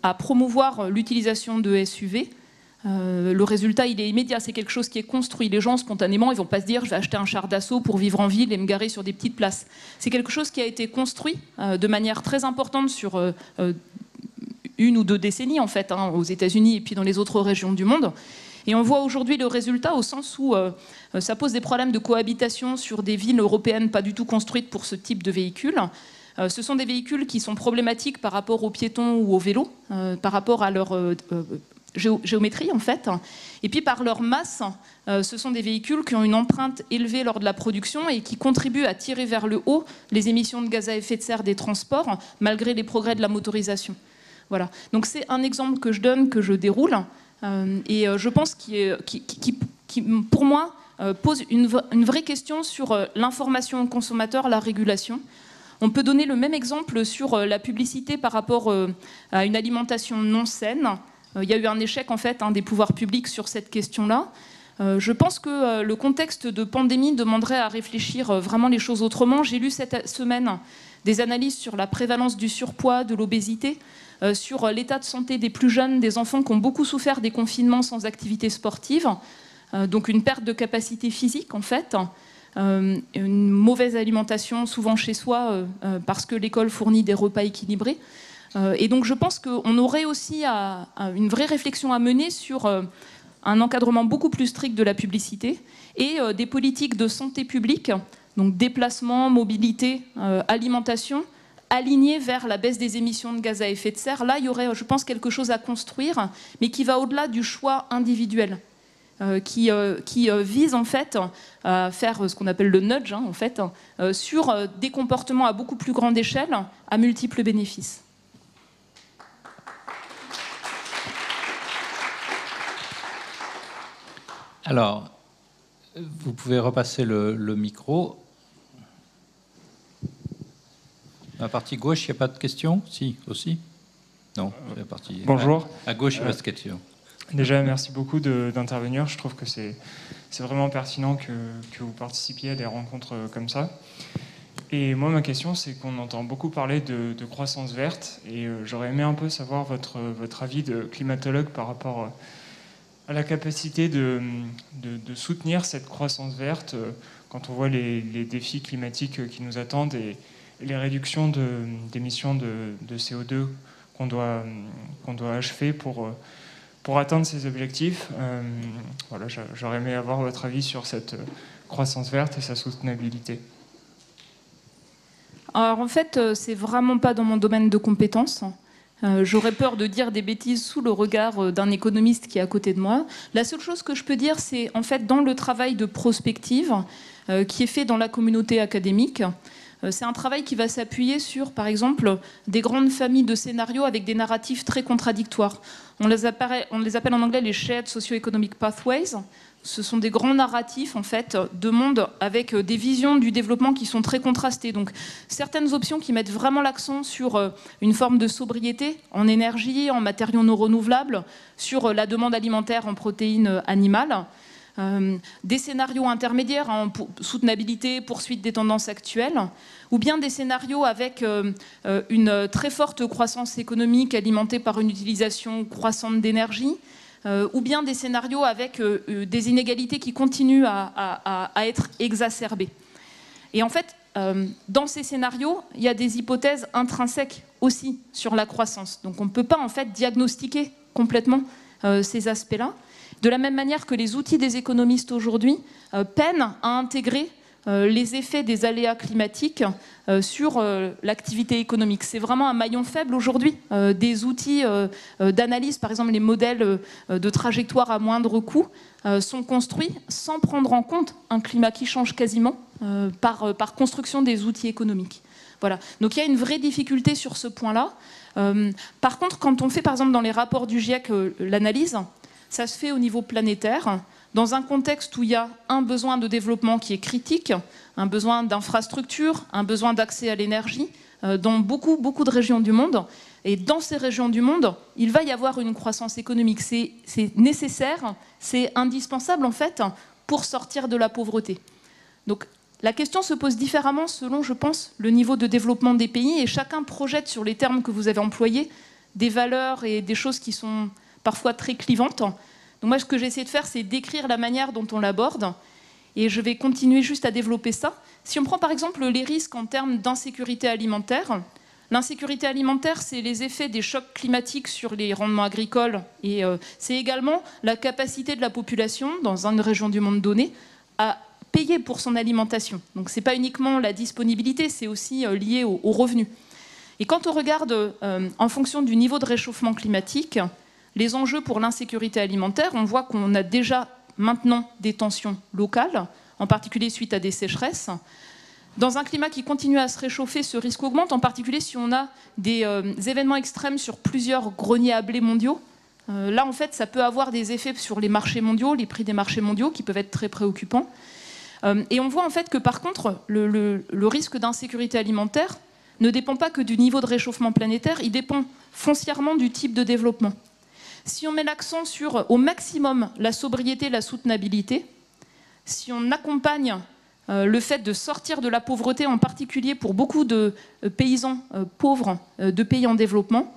à promouvoir l'utilisation de SUV, le résultat il est immédiat, c'est quelque chose qui est construit. Les gens spontanément ils ne vont pas se dire je vais acheter un char d'assaut pour vivre en ville et me garer sur des petites places. C'est quelque chose qui a été construit de manière très importante sur 1 ou 2 décennies en fait, aux États-Unis et puis dans les autres régions du monde. Et on voit aujourd'hui le résultat au sens où ça pose des problèmes de cohabitation sur des villes européennes pas du tout construites pour ce type de véhicules. Ce sont des véhicules qui sont problématiques par rapport aux piétons ou aux vélos, par rapport à leur géométrie en fait. Et puis par leur masse, ce sont des véhicules qui ont une empreinte élevée lors de la production et qui contribuent à tirer vers le haut les émissions de gaz à effet de serre des transports, malgré les progrès de la motorisation. Voilà. Donc c'est un exemple que je donne, que je déroule. Et je pense qui pour moi, pose une vraie question sur l'information aux consommateurs, la régulation. On peut donner le même exemple sur la publicité par rapport à une alimentation non saine. Il y a eu un échec en fait des pouvoirs publics sur cette question-là. Je pense que le contexte de pandémie demanderait à réfléchir vraiment les choses autrement. J'ai lu cette semaine des analyses sur la prévalence du surpoids, de l'obésité, sur l'état de santé des plus jeunes, des enfants qui ont beaucoup souffert des confinements sans activité sportive, donc une perte de capacité physique en fait, une mauvaise alimentation souvent chez soi parce que l'école fournit des repas équilibrés. Et donc je pense qu'on aurait aussi une vraie réflexion à mener sur un encadrement beaucoup plus strict de la publicité et des politiques de santé publique, donc déplacement, mobilité, alimentation, alignées vers la baisse des émissions de gaz à effet de serre. Là, il y aurait, je pense, quelque chose à construire, mais qui va au-delà du choix individuel, qui vise en fait à faire ce qu'on appelle le nudge, en fait, sur des comportements à beaucoup plus grande échelle, à multiples bénéfices. Alors, vous pouvez repasser le micro. À la partie gauche, il n'y a pas de questions? Si, aussi? Non, c'est la partie... Bonjour. À gauche, il n'y a pas de questions. Déjà, merci beaucoup d'intervenir. Je trouve que c'est vraiment pertinent que vous participiez à des rencontres comme ça. Et moi, ma question, c'est qu'on entend beaucoup parler de croissance verte. Et j'aurais aimé un peu savoir votre avis de climatologue par rapport à la capacité de soutenir cette croissance verte quand on voit les défis climatiques qui nous attendent et les réductions d'émissions de CO2 qu'on doit achever pour atteindre ces objectifs. Voilà, j'aurais aimé avoir votre avis sur cette croissance verte et sa soutenabilité. Alors en fait, c'est vraiment pas dans mon domaine de compétences. J'aurais peur de dire des bêtises sous le regard d'un économiste qui est à côté de moi. La seule chose que je peux dire, c'est en fait dans le travail de prospective qui est fait dans la communauté académique. C'est un travail qui va s'appuyer sur, par exemple, des grandes familles de scénarios avec des narratifs très contradictoires. On les appelle en anglais les Shared Socio-Economic Pathways. Ce sont des grands narratifs en fait, de monde avec des visions du développement qui sont très contrastées. Donc, certaines options qui mettent vraiment l'accent sur une forme de sobriété en énergie, en matériaux non renouvelables, sur la demande alimentaire en protéines animales. Des scénarios intermédiaires en soutenabilité, poursuite des tendances actuelles, ou bien des scénarios avec une très forte croissance économique alimentée par une utilisation croissante d'énergie, ou bien des scénarios avec des inégalités qui continuent à être exacerbées. Et en fait, dans ces scénarios, il y a des hypothèses intrinsèques aussi sur la croissance. Donc on ne peut pas en fait diagnostiquer complètement ces aspects-là. De la même manière que les outils des économistes aujourd'hui peinent à intégrer les effets des aléas climatiques sur l'activité économique. C'est vraiment un maillon faible aujourd'hui des outils d'analyse, par exemple les modèles de trajectoire à moindre coût, sont construits sans prendre en compte un climat qui change quasiment par construction des outils économiques. Voilà. Donc il y a une vraie difficulté sur ce point-là. Par contre, quand on fait par exemple dans les rapports du GIEC l'analyse, ça se fait au niveau planétaire, dans un contexte où il y a un besoin de développement qui est critique, un besoin d'infrastructures, un besoin d'accès à l'énergie, dans beaucoup de régions du monde. Et dans ces régions du monde, il va y avoir une croissance économique. C'est nécessaire, c'est indispensable en fait pour sortir de la pauvreté. Donc La question se pose différemment selon, je pense, le niveau de développement des pays, et chacun projette sur les termes que vous avez employés des valeurs et des choses qui sont parfois très clivantes. Donc moi, ce que j'ai essayé de faire, c'est décrire la manière dont on l'aborde, et je vais continuer juste à développer ça. Si on prend par exemple les risques en termes d'insécurité alimentaire, l'insécurité alimentaire, c'est les effets des chocs climatiques sur les rendements agricoles, et c'est également la capacité de la population, dans une région du monde donnée, à payer pour son alimentation. Donc ce n'est pas uniquement la disponibilité, c'est aussi lié aux revenus. Et quand on regarde en fonction du niveau de réchauffement climatique, les enjeux pour l'insécurité alimentaire, on voit qu'on a déjà maintenant des tensions locales, en particulier suite à des sécheresses. Dans un climat qui continue à se réchauffer, ce risque augmente, en particulier si on a des événements extrêmes sur plusieurs greniers à blé mondiaux. Là, en fait, ça peut avoir des effets sur les marchés mondiaux, les prix des marchés mondiaux, qui peuvent être très préoccupants. Et on voit en fait que, par contre, le risque d'insécurité alimentaire ne dépend pas que du niveau de réchauffement planétaire, il dépend foncièrement du type de développement. Si on met l'accent sur, au maximum, la sobriété, la soutenabilité, si on accompagne le fait de sortir de la pauvreté, en particulier pour beaucoup de paysans pauvres de pays en développement,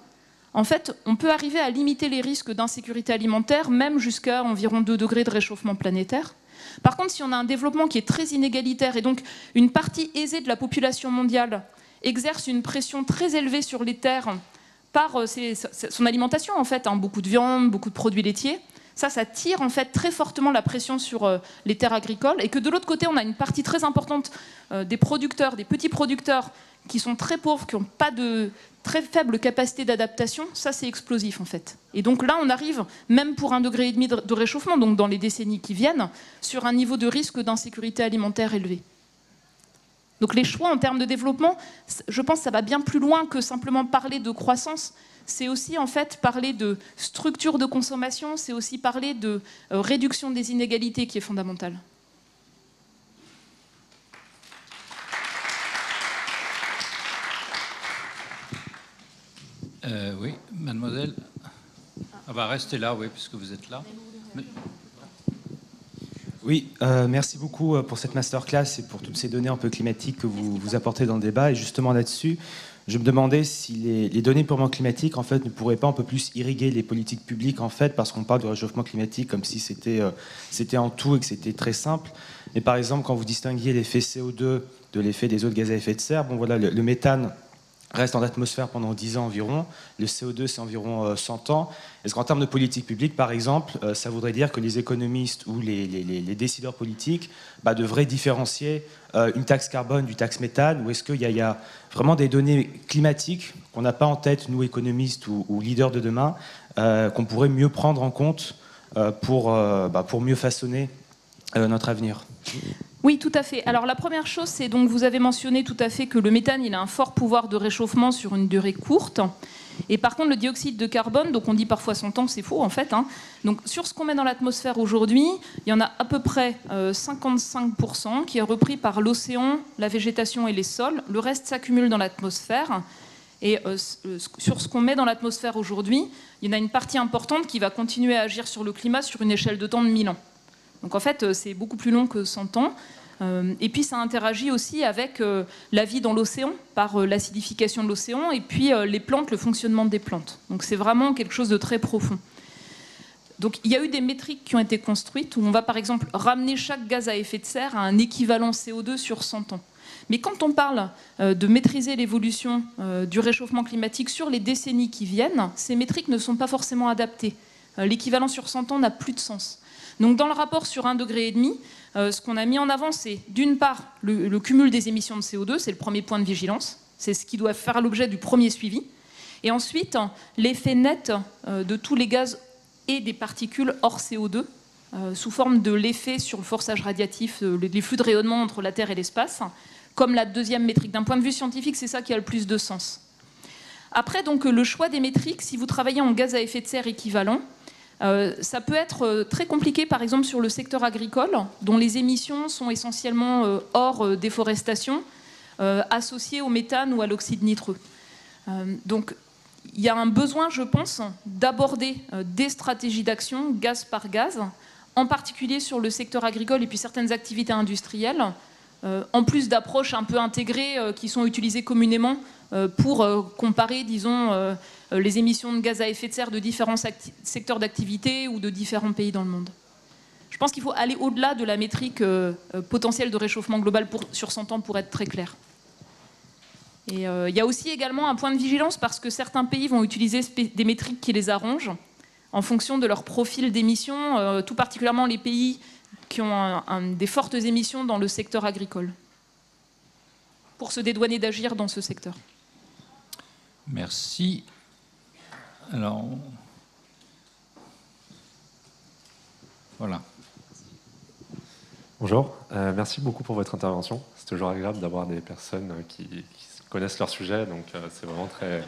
en fait, on peut arriver à limiter les risques d'insécurité alimentaire, même jusqu'à environ 2 degrés de réchauffement planétaire. Par contre, si on a un développement qui est très inégalitaire, et donc une partie aisée de la population mondiale exerce une pression très élevée sur les terres par son alimentation, en fait, beaucoup de viande, beaucoup de produits laitiers, ça tire en fait très fortement la pression sur les terres agricoles, et que de l'autre côté, on a une partie très importante des producteurs, des petits producteurs qui sont très pauvres, qui n'ont pas de très faible capacité d'adaptation, ça c'est explosif en fait. Et donc là, on arrive, même pour 1,5 degré de réchauffement, donc dans les décennies qui viennent, sur un niveau de risque d'insécurité alimentaire élevé. Donc les choix en termes de développement, je pense que ça va bien plus loin que simplement parler de croissance. C'est aussi en fait parler de structure de consommation, c'est aussi parler de réduction des inégalités qui est fondamentale. Oui, mademoiselle. Ah bah restez là, oui, puisque vous êtes là. Oui, merci beaucoup pour cette masterclass et pour toutes ces données un peu climatiques que vous apportez dans le débat. Et justement là-dessus, je me demandais si les données purement climatiques en fait ne pourraient pas un peu plus irriguer les politiques publiques en fait, parce qu'on parle de réchauffement climatique comme si c'était en tout et que c'était très simple. Mais par exemple, quand vous distinguiez l'effet CO2 de l'effet des autres gaz à effet de serre, bon voilà, le méthane reste en atmosphère pendant 10 ans environ, le CO2 c'est environ 100 ans. Est-ce qu'en termes de politique publique, par exemple, ça voudrait dire que les économistes ou les décideurs politiques devraient différencier une taxe carbone du taxe méthane, ou est-ce qu'il y a vraiment des données climatiques qu'on n'a pas en tête, nous économistes ou leaders de demain, qu'on pourrait mieux prendre en compte pour mieux façonner notre avenir ? Oui, tout à fait. Alors la première chose, c'est donc vous avez mentionné tout à fait que le méthane, il a un fort pouvoir de réchauffement sur une durée courte. Et par contre, le dioxyde de carbone, donc on dit parfois 100 ans, c'est faux en fait. Donc sur ce qu'on met dans l'atmosphère aujourd'hui, il y en a à peu près 55% qui est repris par l'océan, la végétation et les sols. Le reste s'accumule dans l'atmosphère. Et sur ce qu'on met dans l'atmosphère aujourd'hui, il y en a une partie importante qui va continuer à agir sur le climat sur une échelle de temps de 1000 ans. Donc en fait, c'est beaucoup plus long que 100 ans. Et puis ça interagit aussi avec la vie dans l'océan, par l'acidification de l'océan, et puis les plantes, le fonctionnement des plantes. Donc c'est vraiment quelque chose de très profond. Donc il y a eu des métriques qui ont été construites, où on va par exemple ramener chaque gaz à effet de serre à un équivalent CO2 sur 100 ans. Mais quand on parle de maîtriser l'évolution du réchauffement climatique sur les décennies qui viennent, ces métriques ne sont pas forcément adaptées. L'équivalent sur 100 ans n'a plus de sens. Donc dans le rapport sur 1,5 degré, ce qu'on a mis en avant, c'est d'une part le cumul des émissions de CO2, c'est le premier point de vigilance, c'est ce qui doit faire l'objet du premier suivi. Et ensuite, l'effet net de tous les gaz et des particules hors CO2, sous forme de l'effet sur le forçage radiatif, les flux de rayonnement entre la Terre et l'espace, comme la deuxième métrique. D'un point de vue scientifique, c'est ça qui a le plus de sens. Après, donc, le choix des métriques, si vous travaillez en gaz à effet de serre équivalent, ça peut être très compliqué, par exemple, sur le secteur agricole, dont les émissions sont essentiellement hors déforestation, associées au méthane ou à l'oxyde nitreux. Donc, il y a un besoin, je pense, d'aborder des stratégies d'action, gaz par gaz, en particulier sur le secteur agricole et puis certaines activités industrielles, en plus d'approches un peu intégrées qui sont utilisées communément pour comparer, disons, les émissions de gaz à effet de serre de différents secteurs d'activité ou de différents pays dans le monde. Je pense qu'il faut aller au-delà de la métrique potentielle de réchauffement global sur 100 ans pour être très clair. Et il y a aussi également un point de vigilance parce que certains pays vont utiliser des métriques qui les arrangent en fonction de leur profil d'émissions, tout particulièrement les pays qui ont des fortes émissions dans le secteur agricole, pour se dédouaner d'agir dans ce secteur. Merci. Alors, voilà. Bonjour, merci beaucoup pour votre intervention. C'est toujours agréable d'avoir des personnes qui connaissent leur sujet, donc c'est vraiment très...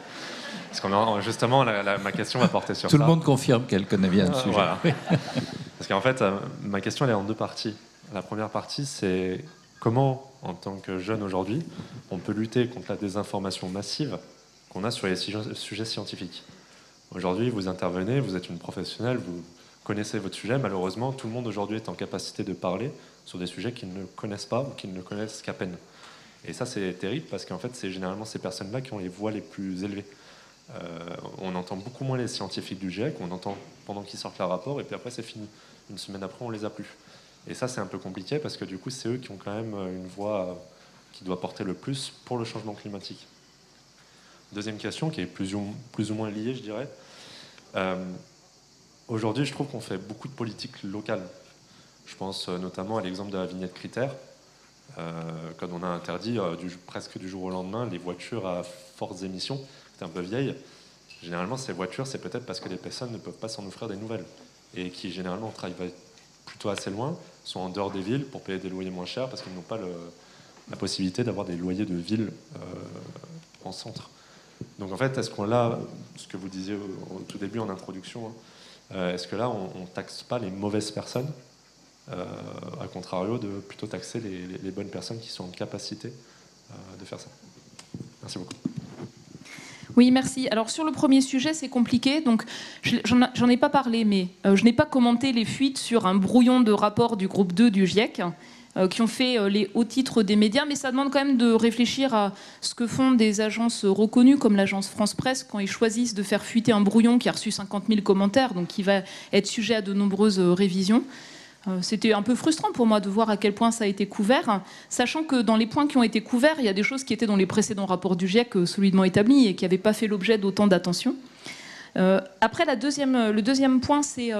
Parce qu'on justement, ma question va porter sur ça. Tout le monde confirme qu'elle connaît bien le sujet. Voilà. Parce qu'en fait, ma question elle est en deux parties. La première partie, c'est comment, en tant que jeune aujourd'hui, on peut lutter contre la désinformation massive qu'on a sur les sujets scientifiques. Aujourd'hui, vous intervenez, vous êtes une professionnelle, vous connaissez votre sujet. Malheureusement, tout le monde aujourd'hui est en capacité de parler sur des sujets qu'ils ne connaissent pas ou qu'ils ne connaissent qu'à peine. Et ça, c'est terrible parce qu'en fait, c'est généralement ces personnes-là qui ont les voix les plus élevées. On entend beaucoup moins les scientifiques du GIEC, on entend pendant qu'ils sortent leur rapport, et puis après, c'est fini. Une semaine après, on les a plus. Et ça, c'est un peu compliqué parce que du coup, c'est eux qui ont quand même une voix qui doit porter le plus pour le changement climatique. Deuxième question, qui est plus ou moins liée, je dirais. Aujourd'hui, je trouve qu'on fait beaucoup de politique locale. Je pense notamment à l'exemple de la vignette critère, quand on a interdit presque du jour au lendemain les voitures à fortes émissions, c'est un peu vieille. Généralement, ces voitures, c'est peut-être parce que les personnes ne peuvent pas s'en offrir des nouvelles et qui, généralement, travaillent plutôt assez loin, sont en dehors des villes pour payer des loyers moins chers parce qu'ils n'ont pas la possibilité d'avoir des loyers de ville en centre. Donc en fait, est-ce qu'on a, ce que vous disiez au tout début en introduction, est-ce que là, on taxe pas les mauvaises personnes, à contrario de plutôt taxer les bonnes personnes qui sont en capacité de faire ça? Merci beaucoup. Oui, merci. Alors sur le premier sujet, c'est compliqué. Donc j'en ai pas parlé, mais je n'ai pas commenté les fuites sur un brouillon de rapport du groupe 2 du GIEC, qui ont fait les hauts titres des médias, mais ça demande quand même de réfléchir à ce que font des agences reconnues comme l'agence France Presse quand ils choisissent de faire fuiter un brouillon qui a reçu 50 000 commentaires, donc qui va être sujet à de nombreuses révisions. C'était un peu frustrant pour moi de voir à quel point ça a été couvert, sachant que dans les points qui ont été couverts, il y a des choses qui étaient dans les précédents rapports du GIEC solidement établis et qui n'avaient pas fait l'objet d'autant d'attention. Après, le deuxième point, c'est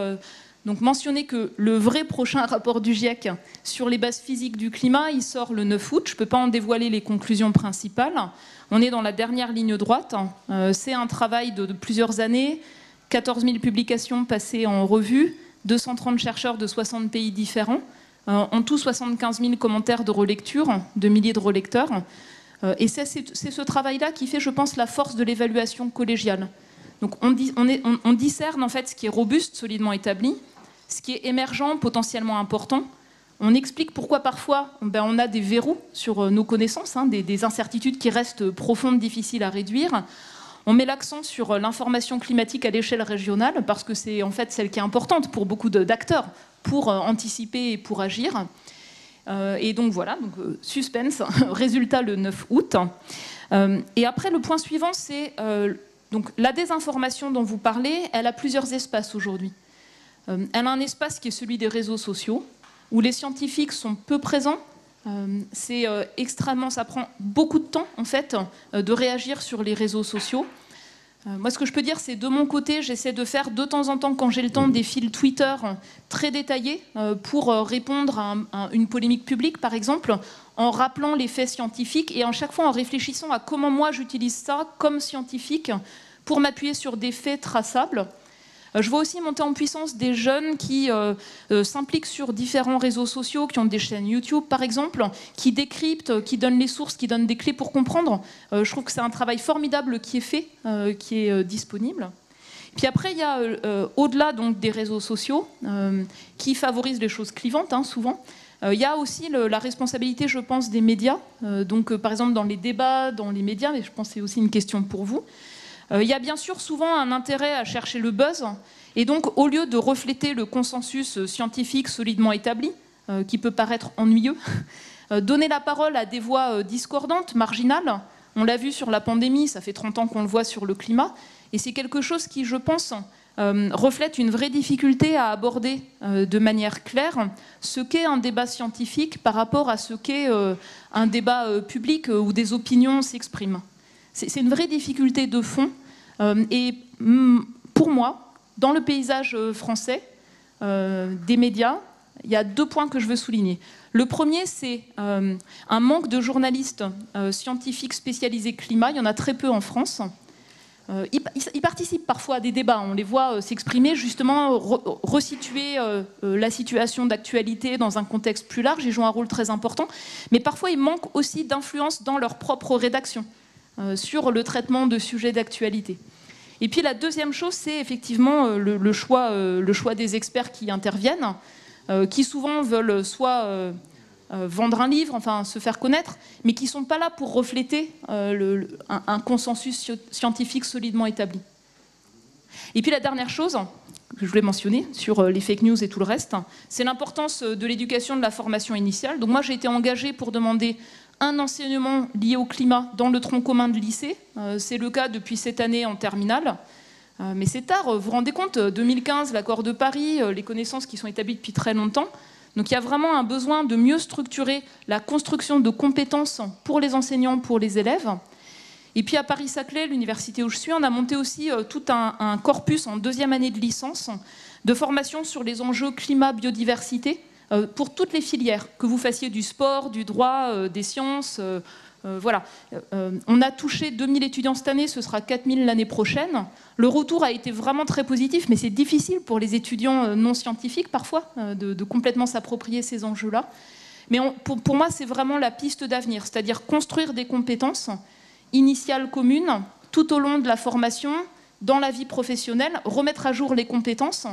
donc mentionner que le vrai prochain rapport du GIEC sur les bases physiques du climat, il sort le 9 août. Je ne peux pas en dévoiler les conclusions principales. On est dans la dernière ligne droite. C'est un travail de plusieurs années, 14 000 publications passées en revue, 230 chercheurs de 60 pays différents, en tout 75 000 commentaires de relecture, de milliers de relecteurs. Et c'est ce travail-là qui fait, je pense, la force de l'évaluation collégiale. Donc on discerne en fait ce qui est robuste, solidement établi, ce qui est émergent, potentiellement important. On explique pourquoi parfois on a des verrous sur nos connaissances, des incertitudes qui restent profondes, difficiles à réduire. On met l'accent sur l'information climatique à l'échelle régionale parce que c'est en fait celle qui est importante pour beaucoup d'acteurs pour anticiper et pour agir. Et donc voilà, suspense, résultat le 9 août. Et après, le point suivant, c'est donc la désinformation dont vous parlez, elle a plusieurs espaces aujourd'hui. Elle a un espace qui est celui des réseaux sociaux, où les scientifiques sont peu présents. C'est extrêmement, ça prend beaucoup de temps en fait de réagir sur les réseaux sociaux. Moi, ce que je peux dire, c'est de mon côté, j'essaie de faire de temps en temps, quand j'ai le temps, des fils Twitter très détaillés pour répondre à une polémique publique, par exemple, en rappelant les faits scientifiques et en chaque fois en réfléchissant à comment moi j'utilise ça comme scientifique pour m'appuyer sur des faits traçables. Je vois aussi monter en puissance des jeunes qui s'impliquent sur différents réseaux sociaux, qui ont des chaînes YouTube par exemple, qui décryptent, qui donnent les sources, qui donnent des clés pour comprendre. Je trouve que c'est un travail formidable qui est fait, qui est disponible. Puis après, il y a au-delà donc des réseaux sociaux qui favorisent les choses clivantes, souvent. Il y a aussi la responsabilité, je pense, des médias. Donc par exemple dans les débats, dans les médias, mais je pense que c'est aussi une question pour vous. Il y a bien sûr souvent un intérêt à chercher le buzz, et donc au lieu de refléter le consensus scientifique solidement établi, qui peut paraître ennuyeux, donner la parole à des voix discordantes, marginales. On l'a vu sur la pandémie, ça fait 30 ans qu'on le voit sur le climat, et c'est quelque chose qui, je pense, reflète une vraie difficulté à aborder de manière claire ce qu'est un débat scientifique par rapport à ce qu'est un débat public où des opinions s'expriment. C'est une vraie difficulté de fond, et pour moi, dans le paysage français, des médias, il y a 2 points que je veux souligner. Le premier, c'est un manque de journalistes scientifiques spécialisés climat. Il y en a très peu en France. Ils participent parfois à des débats. On les voit s'exprimer, justement, resituer la situation d'actualité dans un contexte plus large. Ils jouent un rôle très important. Mais parfois, ils manquent aussi d'influence dans leur propre rédaction sur le traitement de sujets d'actualité. Et puis la deuxième chose, c'est effectivement le choix des experts qui interviennent, qui souvent veulent soit vendre un livre, enfin se faire connaître, mais qui ne sont pas là pour refléter un consensus scientifique solidement établi. Et puis la dernière chose que je voulais mentionner sur les fake news et tout le reste, c'est l'importance de l'éducation, de la formation initiale. Donc moi j'ai été engagée pour demander un enseignement lié au climat dans le tronc commun de lycée. C'est le cas depuis cette année en terminale. Mais c'est tard, vous vous rendez compte, 2015, l'accord de Paris, les connaissances qui sont établies depuis très longtemps. Donc il y a vraiment un besoin de mieux structurer la construction de compétences pour les enseignants, pour les élèves. Et puis à Paris-Saclay, l'université où je suis, on a monté aussi tout un corpus en 2e année de licence de formation sur les enjeux climat-biodiversité pour toutes les filières, que vous fassiez du sport, du droit, des sciences. Voilà. On a touché 2000 étudiants cette année, ce sera 4000 l'année prochaine. Le retour a été vraiment très positif, mais c'est difficile pour les étudiants non scientifiques parfois de complètement s'approprier ces enjeux-là. Mais pour moi, c'est vraiment la piste d'avenir, c'est-à-dire construire des compétences initiales communes tout au long de la formation, dans la vie professionnelle, remettre à jour les compétences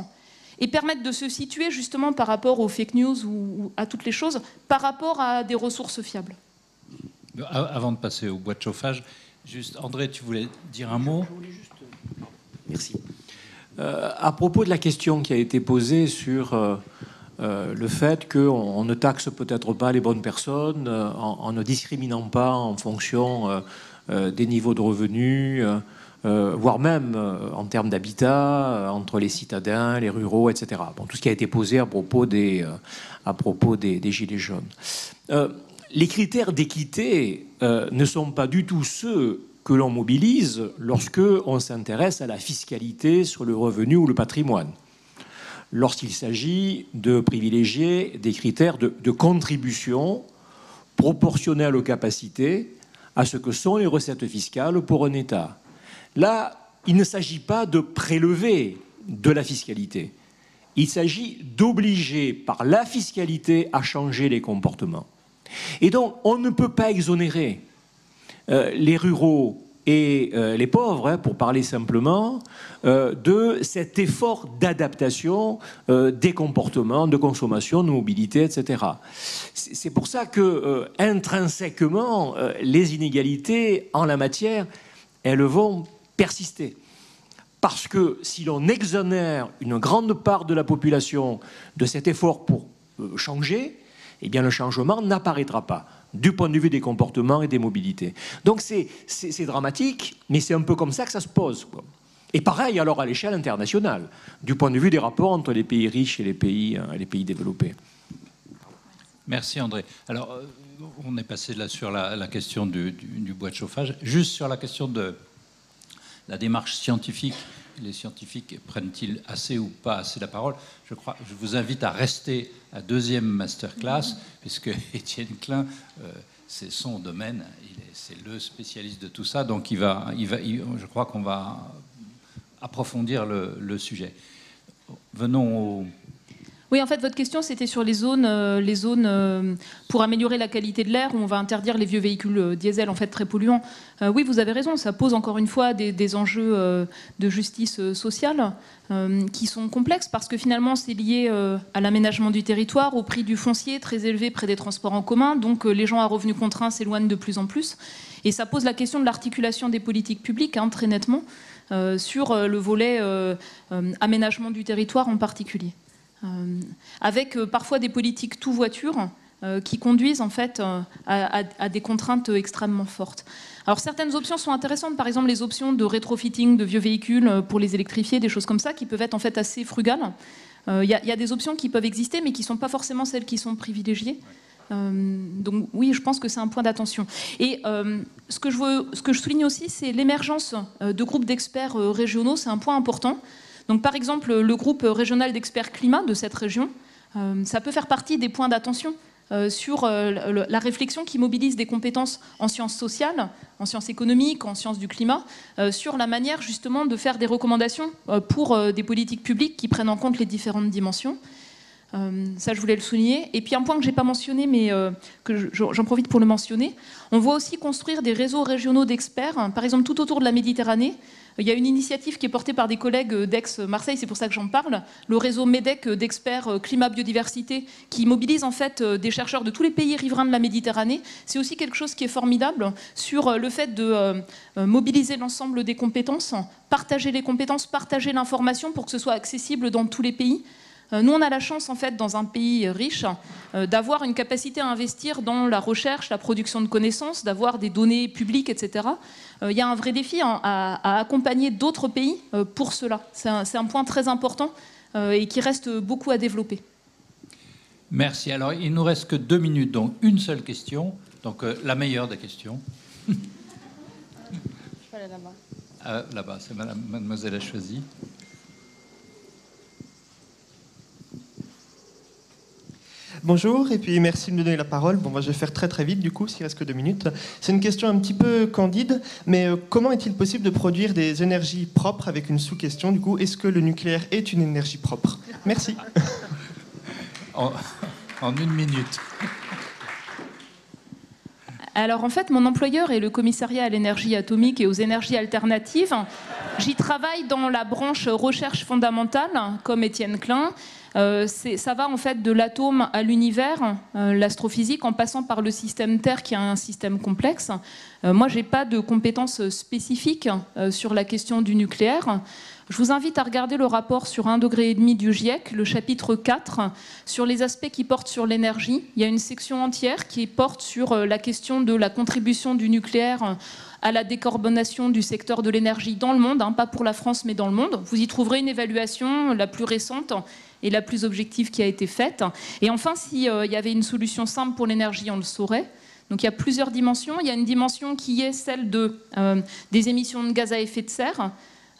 et permettre de se situer justement par rapport aux fake news ou à toutes les choses, par rapport à des ressources fiables. Avant de passer au bois de chauffage, juste, André, tu voulais dire un mot ? Merci. À propos de la question qui a été posée sur le fait qu'on ne taxe peut-être pas les bonnes personnes en ne discriminant pas en fonction des niveaux de revenus, voire même en termes d'habitat, entre les citadins, les ruraux, etc. Bon, tout ce qui a été posé à propos des Gilets jaunes. Les critères d'équité ne sont pas du tout ceux que l'on mobilise lorsque on s'intéresse à la fiscalité sur le revenu ou le patrimoine. Lorsqu'il s'agit de privilégier des critères de contribution proportionnels aux capacités, à ce que sont les recettes fiscales pour un État. Là, il ne s'agit pas de prélever de la fiscalité. Il s'agit d'obliger par la fiscalité à changer les comportements. Et donc, on ne peut pas exonérer les ruraux et les pauvres, pour parler simplement, de cet effort d'adaptation des comportements de consommation, de mobilité, etc. C'est pour ça que, intrinsèquement, les inégalités en la matière, elles vont persister. Parce que si l'on exonère une grande part de la population de cet effort pour changer, eh bien le changement n'apparaîtra pas du point de vue des comportements et des mobilités. Donc c'est dramatique, mais c'est un peu comme ça que ça se pose, quoi. Et pareil alors à l'échelle internationale, du point de vue des rapports entre les pays riches et les pays développés. Merci André. Alors on est passé là sur la question du bois de chauffage. Juste sur la question de la démarche scientifique, les scientifiques prennent-ils assez ou pas assez la parole ? Je vous invite à rester à 2e masterclass, puisque Étienne Klein, c'est son domaine, c'est le spécialiste de tout ça, donc je crois qu'on va approfondir le sujet. Venons au... Oui, en fait, votre question, c'était sur les zones pour améliorer la qualité de l'air, où on va interdire les vieux véhicules diesel, en fait, très polluants. Oui, vous avez raison, ça pose encore une fois des enjeux de justice sociale qui sont complexes, parce que finalement, c'est lié à l'aménagement du territoire, au prix du foncier très élevé près des transports en commun, donc les gens à revenus contraints s'éloignent de plus en plus. Et ça pose la question de l'articulation des politiques publiques, très nettement, sur le volet aménagement du territoire en particulier. Avec parfois des politiques tout voiture qui conduisent en fait à des contraintes extrêmement fortes. Alors certaines options sont intéressantes, par exemple les options de rétrofitting de vieux véhicules pour les électrifier, des choses comme ça, qui peuvent être en fait assez frugales. Il y a des options qui peuvent exister, mais qui ne sont pas forcément celles qui sont privilégiées. Donc oui, je pense que c'est un point d'attention. Et ce que je souligne aussi, c'est l'émergence de groupes d'experts régionaux, c'est un point important. Donc par exemple, le groupe régional d'experts climat de cette région, ça peut faire partie des points d'attention sur la réflexion qui mobilise des compétences en sciences sociales, en sciences économiques, en sciences du climat, sur la manière justement de faire des recommandations pour des politiques publiques qui prennent en compte les différentes dimensions. Ça, je voulais le souligner. Et puis un point que je n'ai pas mentionné, mais que j'en profite pour le mentionner, on voit aussi construire des réseaux régionaux d'experts, par exemple tout autour de la Méditerranée. Il y a une initiative qui est portée par des collègues d'Aix-Marseille, c'est pour ça que j'en parle, le réseau MEDEC d'experts climat-biodiversité, qui mobilise en fait des chercheurs de tous les pays riverains de la Méditerranée. C'est aussi quelque chose qui est formidable sur le fait de mobiliser l'ensemble des compétences, partager les compétences, partager l'information pour que ce soit accessible dans tous les pays. Nous, on a la chance, en fait, dans un pays riche, d'avoir une capacité à investir dans la recherche, la production de connaissances, d'avoir des données publiques, etc. Il y a un vrai défi à accompagner d'autres pays pour cela. C'est un point très important et qui reste beaucoup à développer. Merci. Alors, il nous reste que 2 minutes, donc une seule question. Donc, la meilleure des questions. Je peux aller là-bas. Là-bas, c'est mademoiselle a choisi. Bonjour, et puis merci de me donner la parole. Bon, moi, je vais faire très très vite, du coup, s'il reste que 2 minutes. C'est une question un petit peu candide, mais comment est-il possible de produire des énergies propres avec une sous-question, du coup, est-ce que le nucléaire est une énergie propre? Merci. En 1 minute. Alors en fait, mon employeur est le commissariat à l'énergie atomique et aux énergies alternatives. J'y travaille dans la branche recherche fondamentale, comme Étienne Klein. Ça va en fait de l'atome à l'univers, l'astrophysique, en passant par le système Terre qui est un système complexe. Moi, je n'ai pas de compétences spécifiques sur la question du nucléaire. Je vous invite à regarder le rapport sur 1,5 degré du GIEC, le chapitre 4, sur les aspects qui portent sur l'énergie. Il y a une section entière qui porte sur la question de la contribution du nucléaire à la décarbonation du secteur de l'énergie dans le monde, pas pour la France mais dans le monde. Vous y trouverez une évaluation la plus récente et la plus objective qui a été faite. Et enfin, s'il y avait une solution simple pour l'énergie, on le saurait. Donc il y a plusieurs dimensions. Il y a une dimension qui est celle des émissions de gaz à effet de serre.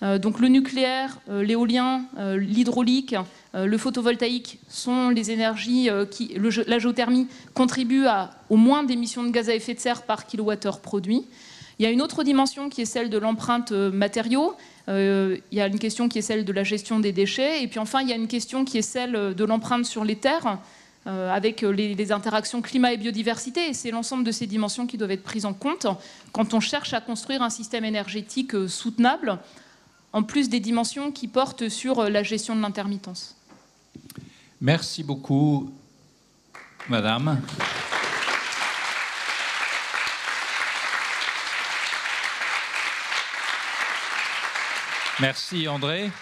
Donc le nucléaire, l'éolien, l'hydraulique, le photovoltaïque sont les énergies la géothermie contribue au moins d'émissions de gaz à effet de serre par kilowattheure produit. Il y a une autre dimension qui est celle de l'empreinte matériaux. Il y a une question qui est celle de la gestion des déchets. Et puis enfin, il y a une question qui est celle de l'empreinte sur les terres, avec les interactions climat et biodiversité. Et c'est l'ensemble de ces dimensions qui doivent être prises en compte quand on cherche à construire un système énergétique soutenable, en plus des dimensions qui portent sur la gestion de l'intermittence. Merci beaucoup, madame. Merci, André.